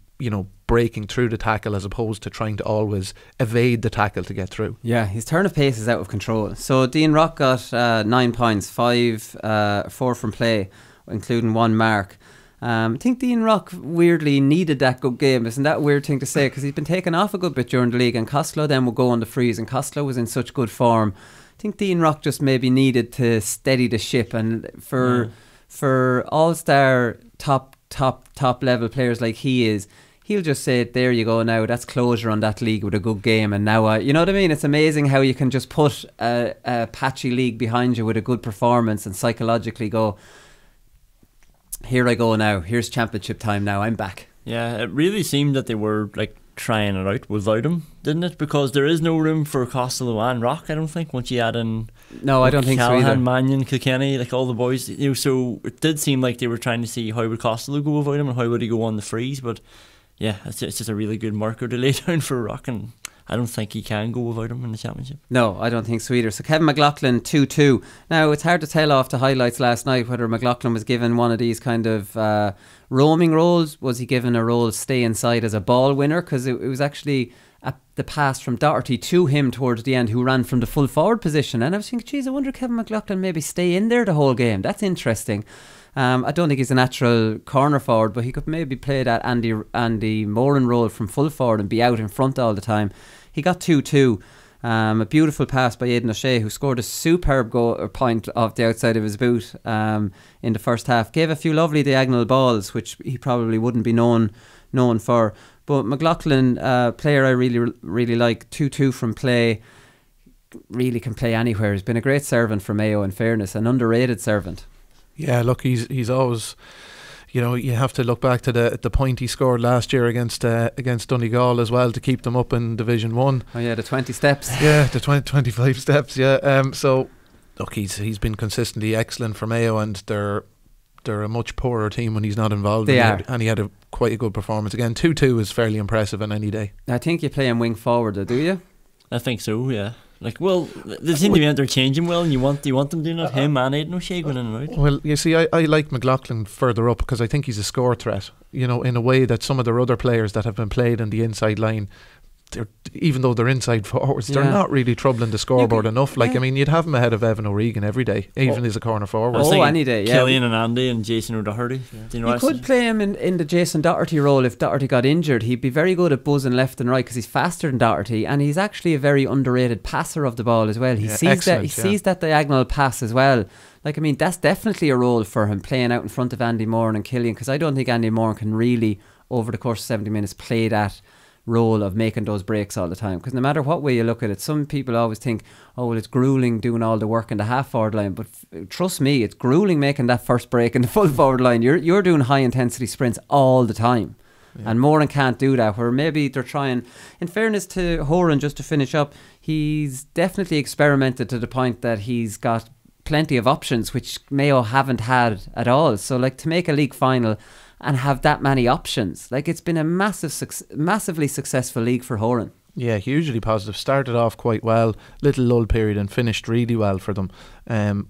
breaking through the tackle as opposed to trying to always evade the tackle to get through. Yeah, his turn of pace is out of control. So Dean Rock got 9 points, 4 from play, including 1 mark. I think Dean Rock weirdly needed that good game. Isn't that a weird thing to say? Because he's been taken off a good bit during the league, and Costello then will go on the freeze, and Costello was in such good form. I think Dean Rock just maybe needed to steady the ship, and for all-star top level players like he is, he'll just say, there you go now, that's closure on that league with a good game, and now you know what I mean? It's amazing how you can just put a patchy league behind you with a good performance and psychologically go, here I go now, here's championship time now, I'm back. Yeah, it really seemed that they were like trying it out without him, didn't it? Because there is no room for Costello and Rock, I don't think, once you add in No, I don't think so either. Mannion, Kilkenny, like all the boys, you know, so it did seem like they were trying to see how would Costello go without him and how would he go on the frees, but yeah, it's just a really good marker to lay down for Rock, and I don't think he can go without him in the championship. No, I don't think so either. So Kevin McLaughlin 2-2. Now it's hard to tell off the highlights last night whether McLaughlin was given one of these kind of roaming roles. Was he given a role stay inside as a ball winner? Because it was actually the pass from Doherty to him towards the end, who ran from the full forward position, and I was thinking, geez, I wonder if Kevin McLaughlin maybe stay in there the whole game. That's interesting. I don't think he's a natural corner forward, but he could maybe play that Andy Moran role from full forward and be out in front all the time. He got 2-2. A beautiful pass by Aidan O'Shea, who scored a superb point off the outside of his boot in the first half. Gave a few lovely diagonal balls, which he probably wouldn't be known for. But McLaughlin, player I really like, 2-2 from play. Really can play anywhere. He's been a great servant for Mayo, in fairness, an underrated servant. Yeah, look, he's always, you know, you have to look back to the point he scored last year against Donegal as well to keep them up in Division 1. Oh yeah, the 20 steps. Yeah, the 25 steps, yeah. So, look, he's been consistently excellent for Mayo, and they're a much poorer team when he's not involved. He had quite a good performance. Again, 2-2 is fairly impressive on any day. I think you play him wing forward, do you? I think so, yeah. Like, well, they seem to be interchanging well, and you want them doing it, him and Aidan O'Shea going in and out. Well, you see, I like McLaughlin further up because I think he's a score threat, you know, in a way that some of their other players that have been played in the inside line, even though they're inside forwards, they're not really troubling the scoreboard enough. Like, I mean, you'd have him ahead of Evan O'Regan every day, even as a corner forward. Any day, yeah. Killian and Andy and Jason O'Doherty. Yeah. You could play him in the Jason Doherty role if Doherty got injured. He'd be very good at buzzing left and right because he's faster than Doherty, and he's actually a very underrated passer of the ball as well. He sees that diagonal pass as well. Like, I mean, that's definitely a role for him, playing out in front of Andy Moran and Killian, because I don't think Andy Moran can really, over the course of 70 minutes, play that role of making those breaks all the time. Because no matter what way you look at it, some people always think, oh well, it's grueling doing all the work in the half forward line, but trust me, it's grueling making that first break in the full forward line. You're doing high intensity sprints all the time. And Moran can't do that, where maybe they're trying. In fairness to Horan, just to finish up, he's definitely experimented to the point that he's got plenty of options which Mayo haven't had at all. So like, to make a league final and have that many options, like, it's been a massively successful league for Horan. Yeah, hugely positive. Started off quite well, little lull period, and finished really well for them,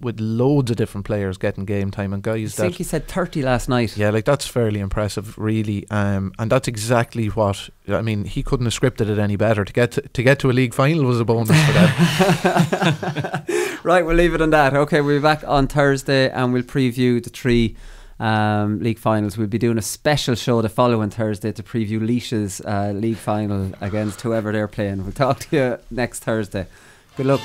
with loads of different players getting game time, and guys. I think he said 30 last night. Yeah, like, that's fairly impressive, really, and that's exactly what I mean. He couldn't have scripted it any better. To get to a league final was a bonus for them. Right, we'll leave it on that. Okay, we'll be back on Thursday and we'll preview the 3 league finals. We'll be doing a special show the following Thursday to preview Laois's league final against whoever they're playing. We'll talk to you next Thursday. Good luck.